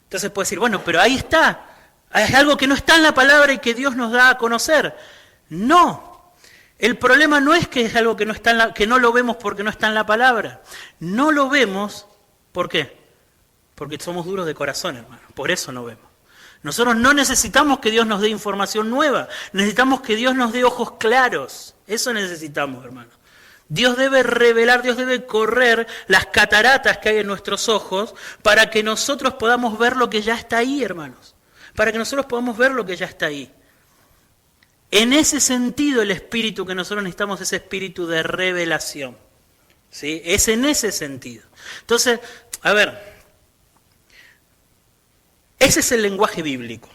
Entonces puede decir, bueno, pero ahí está. Es algo que no está en la palabra y que Dios nos da a conocer. No. El problema no es que es algo que que no lo vemos porque no está en la palabra. No lo vemos, ¿por qué? Porque somos duros de corazón, hermano. Por eso no vemos. Nosotros no necesitamos que Dios nos dé información nueva. Necesitamos que Dios nos dé ojos claros. Eso necesitamos, hermano. Dios debe revelar, Dios debe correr las cataratas que hay en nuestros ojos para que nosotros podamos ver lo que ya está ahí, hermanos. Para que nosotros podamos ver lo que ya está ahí. En ese sentido, el espíritu que nosotros necesitamos es espíritu de revelación. ¿Sí? Es en ese sentido. Entonces, a ver, ese es el lenguaje bíblico.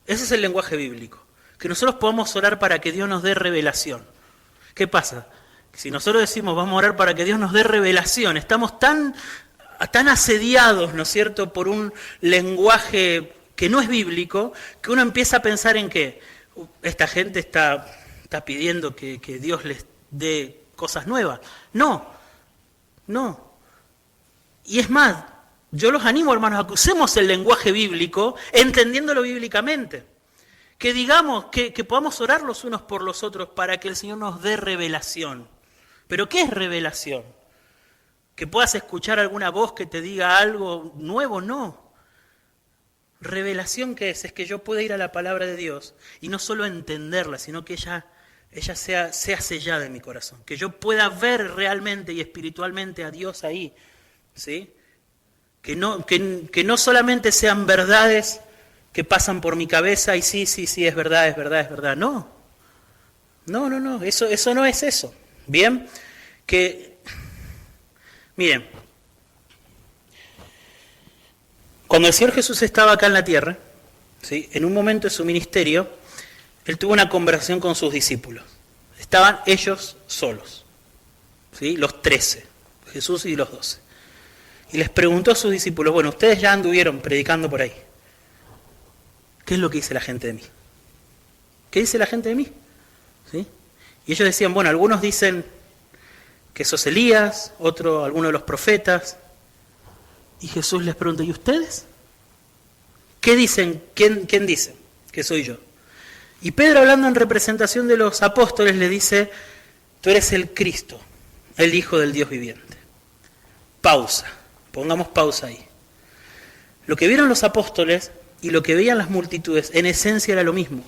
Ese es el lenguaje bíblico. Que nosotros podamos orar para que Dios nos dé revelación. ¿Qué pasa? Si nosotros decimos vamos a orar para que Dios nos dé revelación, estamos tan asediados, ¿no es cierto?, por un lenguaje que no es bíblico, que uno empieza a pensar en que esta gente está pidiendo que Dios les dé cosas nuevas. No. Y es más, yo los animo, hermanos, a que usemos el lenguaje bíblico entendiéndolo bíblicamente. Que digamos, que podamos orar los unos por los otros para que el Señor nos dé revelación. ¿Pero qué es revelación? ¿Que puedas escuchar alguna voz que te diga algo nuevo? No. ¿Revelación qué es? Es que yo pueda ir a la palabra de Dios y no solo entenderla, sino que ella sea sellada en mi corazón. Que yo pueda ver realmente y espiritualmente a Dios ahí. ¿Sí? Que no solamente sean verdades que pasan por mi cabeza y sí, es verdad. No, eso no es eso. Bien, miren, cuando el Señor Jesús estaba acá en la tierra, ¿sí?, en un momento de su ministerio, Él tuvo una conversación con sus discípulos. Estaban ellos solos, ¿sí?, los 13, Jesús y los 12. Y les preguntó a sus discípulos, bueno, ustedes ya anduvieron predicando por ahí. ¿Qué es lo que dice la gente de mí? ¿Qué dice la gente de mí? ¿Sí? Y ellos decían, bueno, algunos dicen que sos Elías, alguno de los profetas. Y Jesús les pregunta, ¿y ustedes? ¿Qué dicen? ¿Quién dice que soy yo? Y Pedro, hablando en representación de los apóstoles, le dice, tú eres el Cristo, el Hijo del Dios viviente. Pausa, pongamos pausa ahí. Lo que vieron los apóstoles y lo que veían las multitudes, en esencia era lo mismo.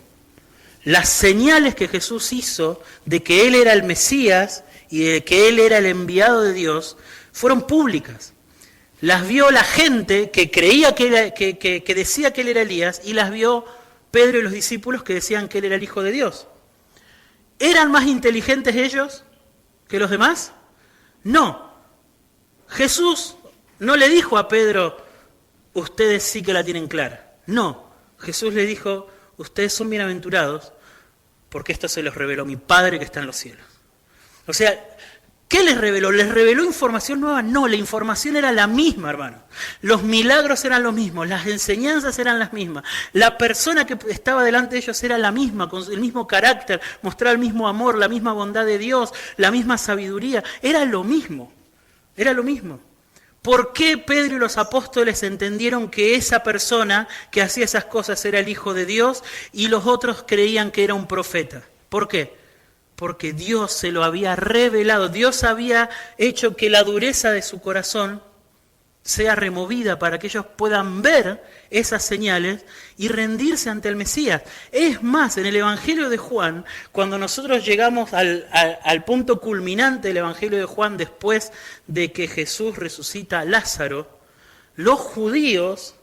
Las señales que Jesús hizo de que Él era el Mesías y de que Él era el enviado de Dios, fueron públicas. Las vio la gente que creía que decía que Él era Elías, y las vio Pedro y los discípulos que decían que Él era el Hijo de Dios. ¿Eran más inteligentes ellos que los demás? No. Jesús no le dijo a Pedro, ustedes sí que la tienen clara. No, Jesús le dijo, ustedes son bienaventurados porque esto se los reveló mi Padre que está en los cielos. O sea, ¿qué les reveló? ¿Les reveló información nueva? No, la información era la misma, hermano. Los milagros eran los mismos, las enseñanzas eran las mismas. La persona que estaba delante de ellos era la misma, con el mismo carácter, mostraba el mismo amor, la misma bondad de Dios, la misma sabiduría. Era lo mismo, era lo mismo. ¿Por qué Pedro y los apóstoles entendieron que esa persona que hacía esas cosas era el Hijo de Dios y los otros creían que era un profeta? ¿Por qué? Porque Dios se lo había revelado. Dios había hecho que la dureza de su corazón sea removida para que ellos puedan ver esas señales y rendirse ante el Mesías. Es más, en el Evangelio de Juan, cuando nosotros llegamos al punto culminante del Evangelio de Juan, después de que Jesús resucita a Lázaro, los judíos,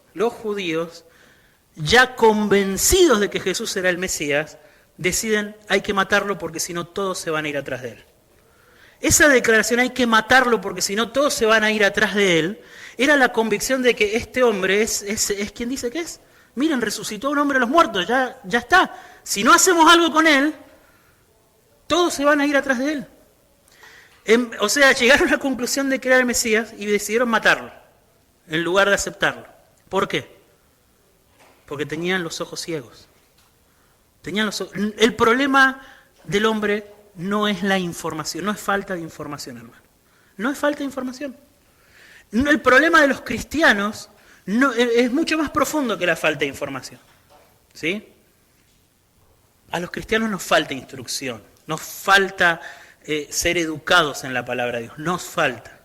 ya convencidos de que Jesús era el Mesías, deciden, hay que matarlo porque si no todos se van a ir atrás de él. Esa declaración, hay que matarlo porque si no todos se van a ir atrás de él, era la convicción de que este hombre es quien dice que es. Miren, resucitó a un hombre de los muertos, ya está. Si no hacemos algo con él, todos se van a ir atrás de él. O sea, llegaron a la conclusión de que era el Mesías y decidieron matarlo, en lugar de aceptarlo. ¿Por qué? Porque tenían los ojos ciegos. El problema del hombre no es la información, no es falta de información, hermano. No es falta de información. El problema de los cristianos es mucho más profundo que la falta de información. ¿Sí? A los cristianos nos falta instrucción, nos falta ser educados en la palabra de Dios, nos falta.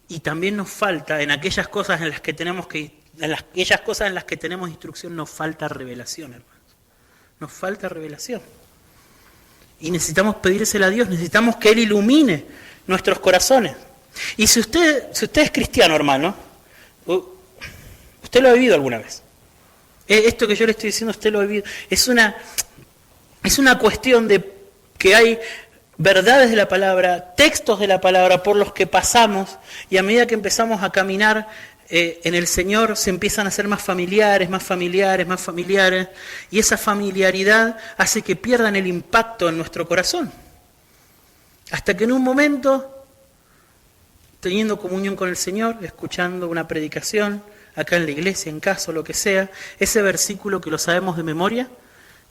Y también nos falta en aquellas cosas en las que tenemos instrucción, nos falta revelación, hermanos. Nos falta revelación. Y necesitamos pedírsela a Dios, necesitamos que Él ilumine nuestros corazones. Y si usted es cristiano, hermano, usted lo ha vivido alguna vez. Esto que yo le estoy diciendo, usted lo ha vivido. Es una cuestión de que hay verdades de la palabra, textos de la palabra por los que pasamos, y a medida que empezamos a caminar en el Señor se empiezan a hacer más familiares, y esa familiaridad hace que pierdan el impacto en nuestro corazón. Hasta que en un momento, teniendo comunión con el Señor, escuchando una predicación, acá en la iglesia, en casa, lo que sea, ese versículo que lo sabemos de memoria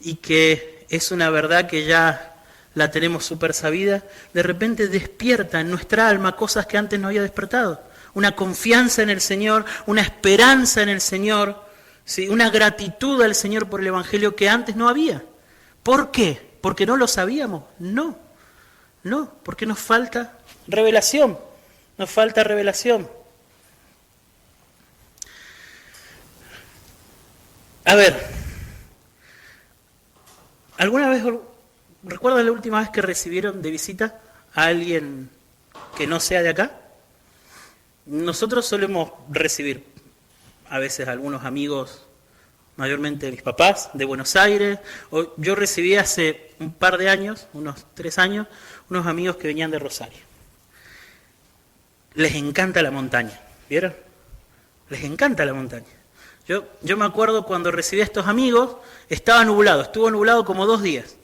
y que es una verdad que ya la tenemos súper sabida, de repente despierta en nuestra alma cosas que antes no había despertado. Una confianza en el Señor, una esperanza en el Señor, ¿sí? Una gratitud al Señor por el Evangelio que antes no había. ¿Por qué? ¿Porque no lo sabíamos? No, porque nos falta revelación, A ver, ¿alguna vez recuerdan la última vez que recibieron de visita a alguien que no sea de acá? Nosotros solemos recibir a veces a algunos amigos, mayormente de mis papás, de Buenos Aires. Yo recibí hace un par de años, unos 3 años, unos amigos que venían de Rosario. Les encanta la montaña, ¿vieron? Les encanta la montaña. Yo me acuerdo cuando recibí a estos amigos, estaba nublado, estuvo nublado como 2 días.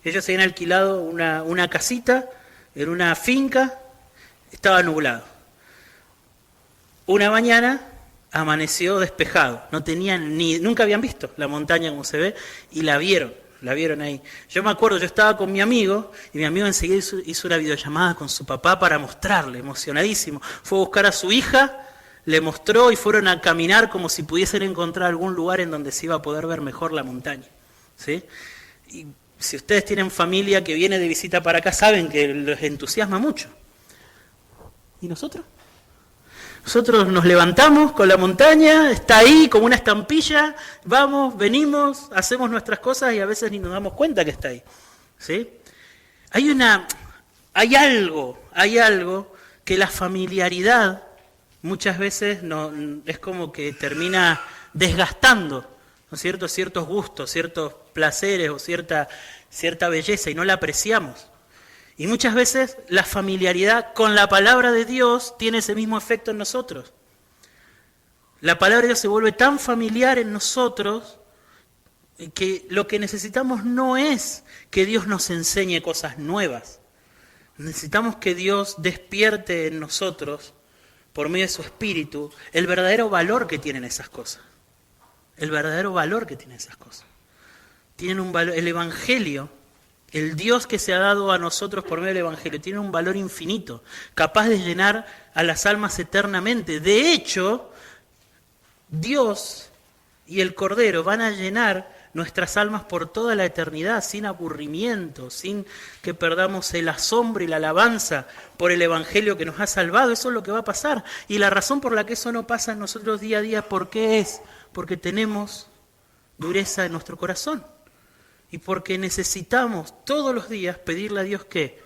Ellos se habían alquilado una casita en una finca, estaba nublado. Una mañana amaneció despejado, nunca habían visto la montaña como se ve, y la vieron ahí. Yo me acuerdo, yo estaba con mi amigo, y mi amigo enseguida hizo una videollamada con su papá para mostrarle, emocionadísimo. Fue a buscar a su hija, le mostró y fueron a caminar como si pudiesen encontrar algún lugar en donde se iba a poder ver mejor la montaña, ¿sí? Y si ustedes tienen familia que viene de visita para acá, saben que les entusiasma mucho. ¿Y nosotros? Nosotros nos levantamos con la montaña, está ahí como una estampilla, vamos, venimos, hacemos nuestras cosas y a veces ni nos damos cuenta que está ahí, ¿sí? Hay algo que la familiaridad muchas veces es como que termina desgastando, ¿no es cierto?, ciertos gustos, ciertos placeres o cierta belleza, y no la apreciamos. Y muchas veces la familiaridad con la palabra de Dios tiene ese mismo efecto en nosotros. La palabra de Dios se vuelve tan familiar en nosotros que lo que necesitamos no es que Dios nos enseñe cosas nuevas. Necesitamos que Dios despierte en nosotros, por medio de su Espíritu, el verdadero valor que tienen esas cosas. Tienen un valor, el Evangelio. El Dios que se ha dado a nosotros por medio del Evangelio tiene un valor infinito, capaz de llenar a las almas eternamente. De hecho, Dios y el Cordero van a llenar nuestras almas por toda la eternidad, sin aburrimiento, sin que perdamos el asombro y la alabanza por el Evangelio que nos ha salvado. Eso es lo que va a pasar. Y la razón por la que eso no pasa en nosotros día a día, ¿por qué es? Porque tenemos dureza en nuestro corazón. Y porque necesitamos todos los días pedirle a Dios ¿qué?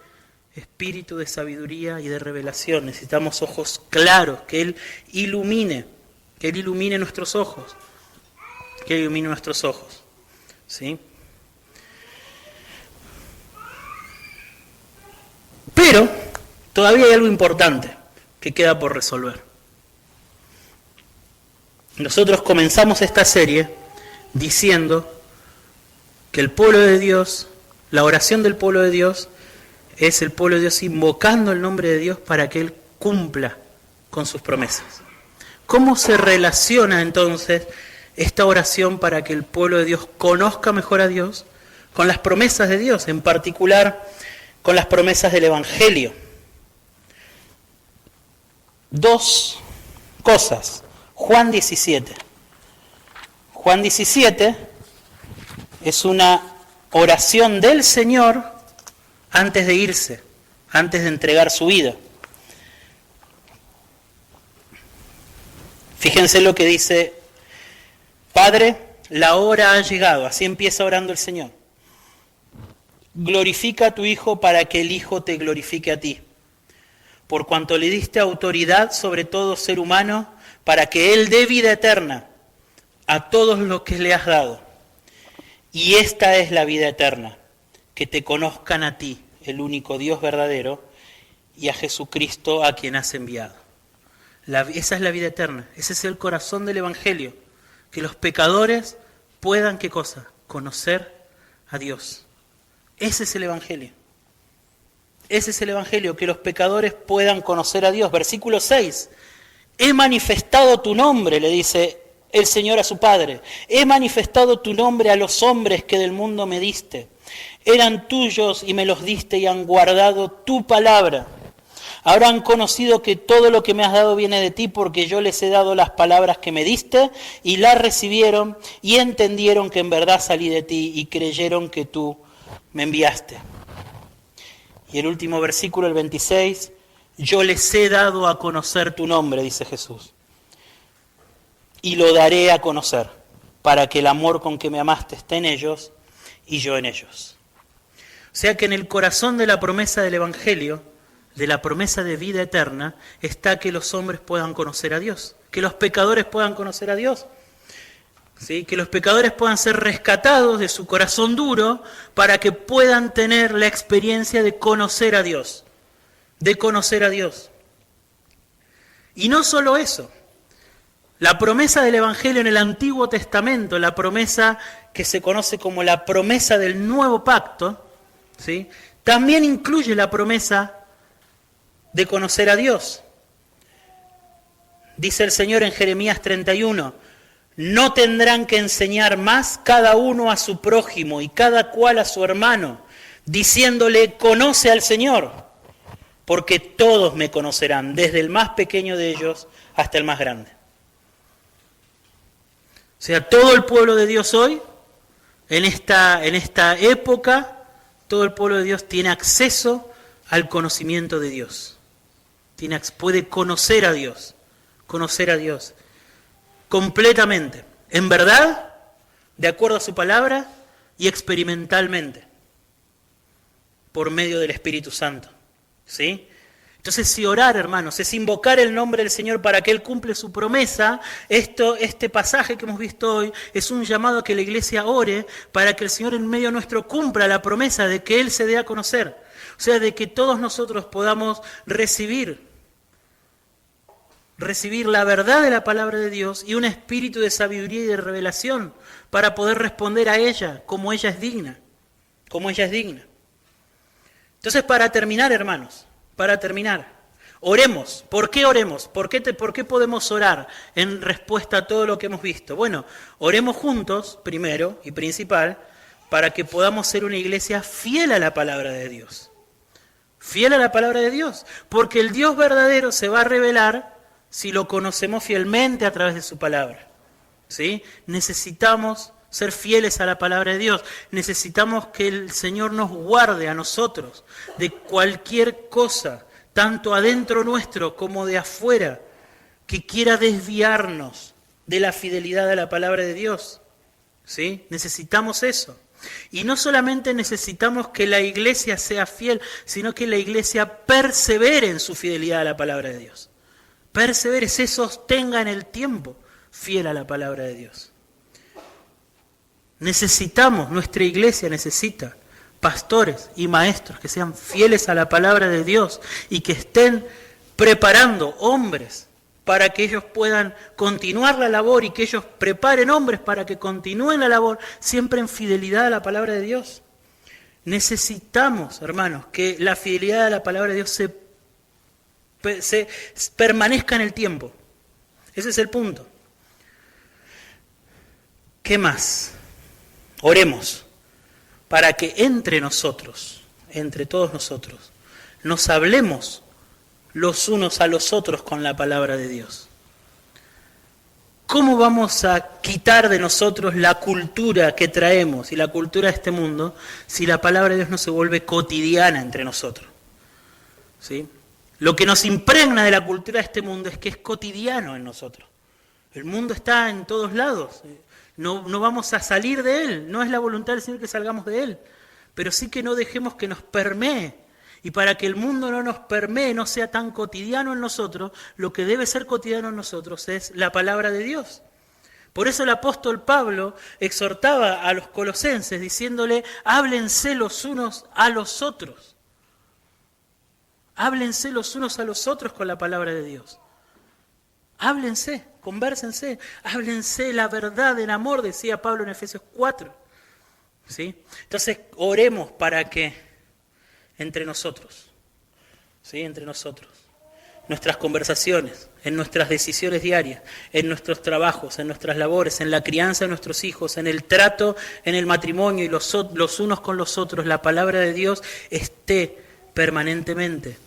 Espíritu de sabiduría y de revelación. Necesitamos ojos claros, que Él ilumine nuestros ojos. ¿Sí? Pero todavía hay algo importante que queda por resolver. Nosotros comenzamos esta serie diciendo que el pueblo de Dios, la oración del pueblo de Dios, es el pueblo de Dios invocando el nombre de Dios para que Él cumpla con sus promesas. ¿Cómo se relaciona entonces esta oración para que el pueblo de Dios conozca mejor a Dios con las promesas de Dios, en particular con las promesas del Evangelio? 2 cosas. Juan 17. Juan 17 es una oración del Señor antes de irse, antes de entregar su vida. Fíjense lo que dice: Padre, la hora ha llegado. Así empieza orando el Señor. Glorifica a tu Hijo para que el Hijo te glorifique a ti. Por cuanto le diste autoridad sobre todo ser humano, para que Él dé vida eterna a todos los que le has dado. Y esta es la vida eterna, que te conozcan a ti, el único Dios verdadero, y a Jesucristo a quien has enviado. Esa es la vida eterna, ese es el corazón del Evangelio, que los pecadores puedan, ¿qué cosa? Conocer a Dios. Ese es el Evangelio. Ese es el Evangelio, que los pecadores puedan conocer a Dios. Versículo 6. He manifestado tu nombre, le dice el Señor a su Padre. He manifestado tu nombre a los hombres que del mundo me diste. Eran tuyos y me los diste y han guardado tu palabra. Ahora han conocido que todo lo que me has dado viene de ti, porque yo les he dado las palabras que me diste y las recibieron y entendieron que en verdad salí de ti y creyeron que tú me enviaste. Y el último versículo, el 26, yo les he dado a conocer tu nombre, dice Jesús, y lo daré a conocer, para que el amor con que me amaste esté en ellos y yo en ellos. O sea que en el corazón de la promesa del Evangelio, de la promesa de vida eterna, está que los hombres puedan conocer a Dios, que los pecadores puedan conocer a Dios, ¿sí? Que los pecadores puedan ser rescatados de su corazón duro para que puedan tener la experiencia de conocer a Dios, de conocer a Dios. Y no solo eso, la promesa del Evangelio en el Antiguo Testamento, la promesa que se conoce como la promesa del Nuevo Pacto, ¿sí? También incluye la promesa de conocer a Dios. Dice el Señor en Jeremías 31, no tendrán que enseñar más cada uno a su prójimo y cada cual a su hermano, diciéndole, conoce al Señor, porque todos me conocerán, desde el más pequeño de ellos hasta el más grande. O sea, todo el pueblo de Dios hoy, en esta época, todo el pueblo de Dios tiene acceso al conocimiento de Dios. Puede conocer a Dios completamente, en verdad, de acuerdo a su palabra y experimentalmente, por medio del Espíritu Santo, ¿sí? Entonces, si orar, hermanos, es invocar el nombre del Señor para que Él cumple su promesa, este pasaje que hemos visto hoy es un llamado a que la iglesia ore para que el Señor en medio nuestro cumpla la promesa de que Él se dé a conocer. O sea, de que todos nosotros podamos recibir la verdad de la palabra de Dios y un espíritu de sabiduría y de revelación para poder responder a ella como ella es digna, Entonces, para terminar, hermanos, oremos. ¿Por qué oremos? ¿Por qué podemos orar en respuesta a todo lo que hemos visto? Bueno, oremos juntos, primero y principal, para que podamos ser una iglesia fiel a la palabra de Dios. Fiel a la palabra de Dios, porque el Dios verdadero se va a revelar si lo conocemos fielmente a través de su palabra, ¿sí? Necesitamos ser fieles a la palabra de Dios. Necesitamos que el Señor nos guarde a nosotros de cualquier cosa, tanto adentro nuestro como de afuera, que quiera desviarnos de la fidelidad a la palabra de Dios, ¿sí? Necesitamos eso. Y no solamente necesitamos que la iglesia sea fiel, sino que la iglesia persevere en su fidelidad a la palabra de Dios. Persevere, se sostenga en el tiempo fiel a la palabra de Dios. Nuestra iglesia necesita pastores y maestros que sean fieles a la palabra de Dios y que estén preparando hombres para que ellos puedan continuar la labor y que ellos preparen hombres para que continúen la labor siempre en fidelidad a la palabra de Dios. Necesitamos, hermanos, que la fidelidad a la palabra de Dios se permanezca en el tiempo. Ese es el punto. ¿Qué más? Oremos para que entre todos nosotros, nos hablemos los unos a los otros con la palabra de Dios. ¿Cómo vamos a quitar de nosotros la cultura que traemos y la cultura de este mundo si la palabra de Dios no se vuelve cotidiana entre nosotros? ¿Sí? Lo que nos impregna de la cultura de este mundo es que es cotidiano en nosotros. El mundo está en todos lados. No vamos a salir de él. No es la voluntad del Señor que salgamos de él. Pero sí que no dejemos que nos permee. Y para que el mundo no nos permee, no sea tan cotidiano en nosotros, lo que debe ser cotidiano en nosotros es la palabra de Dios. Por eso el apóstol Pablo exhortaba a los colosenses diciéndole, háblense los unos a los otros. Háblense los unos a los otros con la palabra de Dios. Háblense, convérsense, háblense la verdad en amor, decía Pablo en Efesios 4. ¿Sí? Entonces, oremos para que entre nosotros, ¿sí? Entre nosotros, nuestras conversaciones, en nuestras decisiones diarias, en nuestros trabajos, en nuestras labores, en la crianza de nuestros hijos, en el trato, en el matrimonio y los unos con los otros, la palabra de Dios esté permanentemente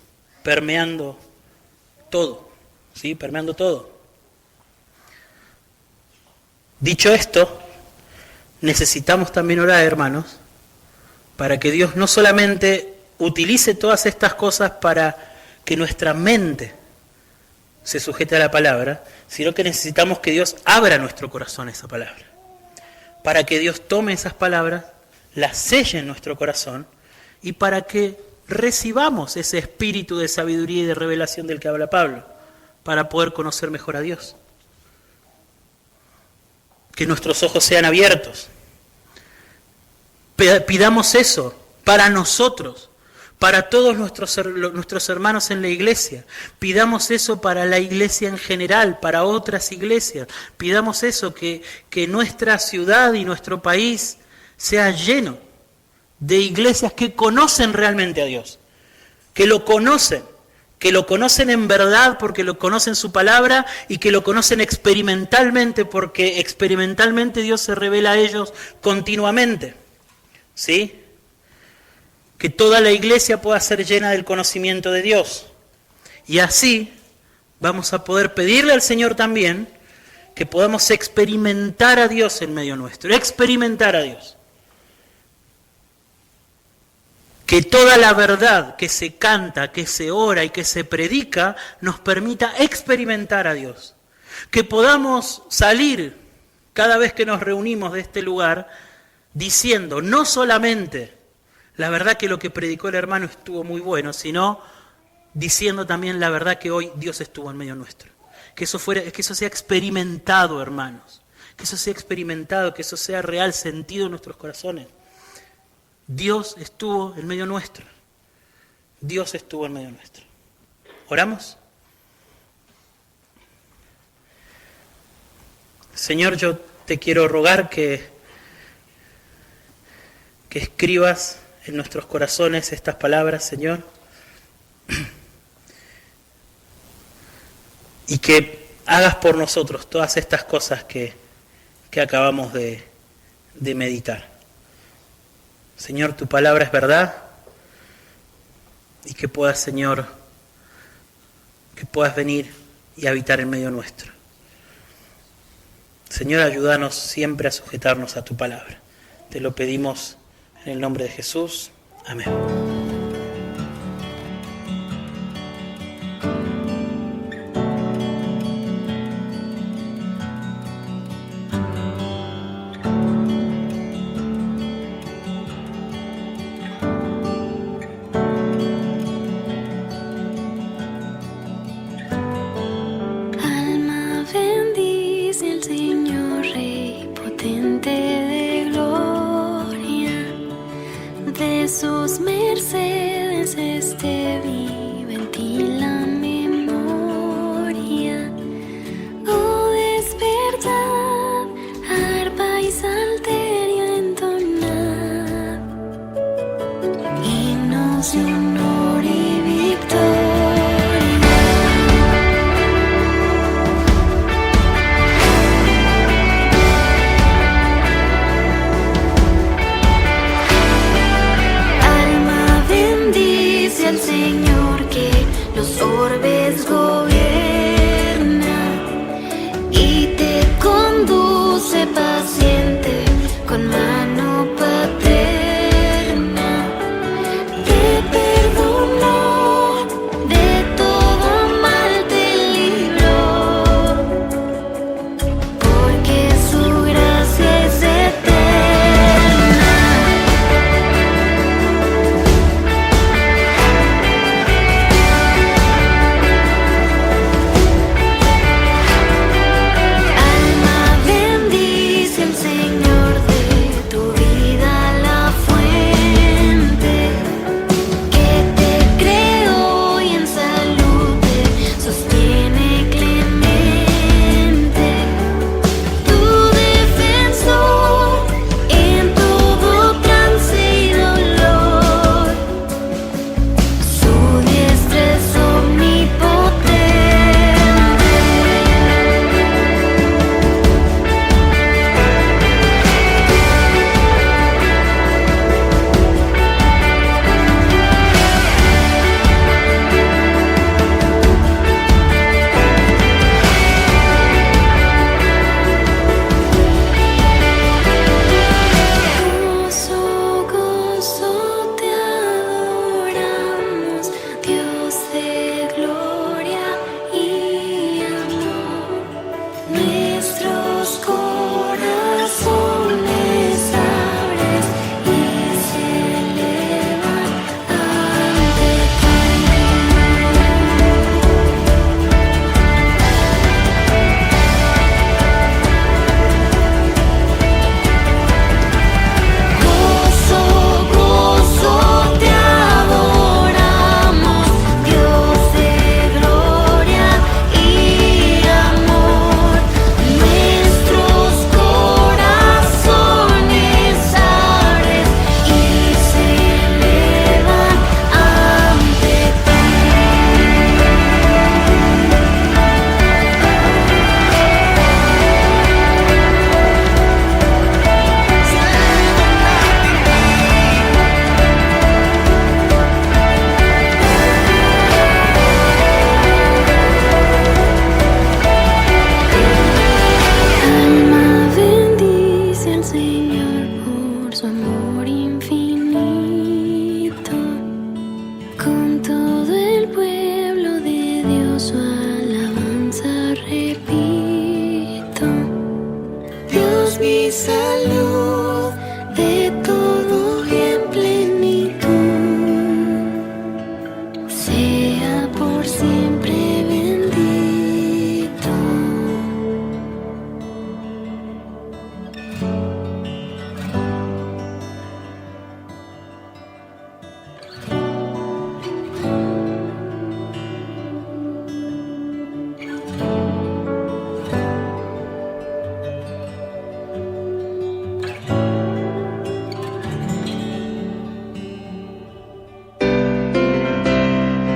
permeando todo, ¿sí? Permeando todo. Dicho esto, necesitamos también orar, hermanos, para que Dios no solamente utilice todas estas cosas para que nuestra mente se sujete a la palabra, sino que necesitamos que Dios abra nuestro corazón a esa palabra, para que Dios tome esas palabras, las selle en nuestro corazón y para que recibamos ese espíritu de sabiduría y de revelación del que habla Pablo, para poder conocer mejor a Dios. Que nuestros ojos sean abiertos. Pidamos eso para nosotros, para todos nuestros hermanos en la iglesia. Pidamos eso para la iglesia en general, para otras iglesias. Pidamos eso, que nuestra ciudad y nuestro país sea lleno de iglesias que conocen realmente a Dios, que lo conocen en verdad porque lo conocen su palabra y que lo conocen experimentalmente porque experimentalmente Dios se revela a ellos continuamente. ¿Sí? Que toda la iglesia pueda ser llena del conocimiento de Dios. Y así vamos a poder pedirle al Señor también que podamos experimentar a Dios en medio nuestro, experimentar a Dios. Que toda la verdad que se canta, que se ora y que se predica nos permita experimentar a Dios. Que podamos salir cada vez que nos reunimos de este lugar diciendo no solamente la verdad que lo que predicó el hermano estuvo muy bueno, sino diciendo también la verdad que hoy Dios estuvo en medio nuestro. Que eso sea experimentado, hermanos. Que eso sea experimentado, que eso sea real, sentido en nuestros corazones. Dios estuvo en medio nuestro. Dios estuvo en medio nuestro. ¿Oramos? Señor, yo te quiero rogar que escribas en nuestros corazones estas palabras, Señor, y que hagas por nosotros todas estas cosas que acabamos de meditar. Señor, tu palabra es verdad, y que puedas, Señor, que puedas venir y habitar en medio nuestro. Señor, ayúdanos siempre a sujetarnos a tu palabra. Te lo pedimos en el nombre de Jesús. Amén. Sus mercedes vive en ti la memoria. Oh, despertad, arpa y salterio entonad, himnos de honor y victoria. El Señor que los orbes gobierna y te conduce paciente con mano paterna. Te perdonó, de todo mal te libró, porque su gracia es eterna. nuestros corazones abres y se elevan ante Gozo, gozo, te adoramos, Dios de gloria y amor. Nuestros corazones abres y se elevan ante Alma bendice al Señor por su amor infinito. Con todo el pueblo de Dios su alabanza repito. Dios mi salud, de todo en plenitud, sea por siempre bendito.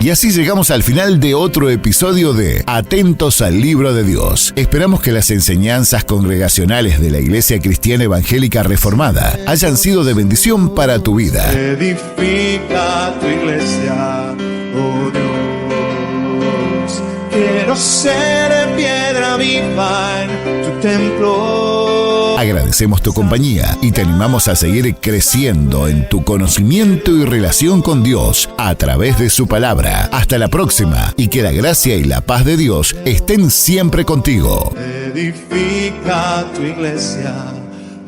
Y así llegamos al final de otro episodio de Atentos al Libro de Dios. Esperamos que las enseñanzas congregacionales de la Iglesia Cristiana Evangélica Reformada hayan sido de bendición para tu vida. Edifica tu iglesia, oh Dios. Quiero ser piedra viva en tu templo. Agradecemos tu compañía y te animamos a seguir creciendo en tu conocimiento y relación con Dios a través de su palabra. Hasta la próxima y que la gracia y la paz de Dios estén siempre contigo. Edifica tu iglesia,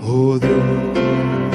oh Dios.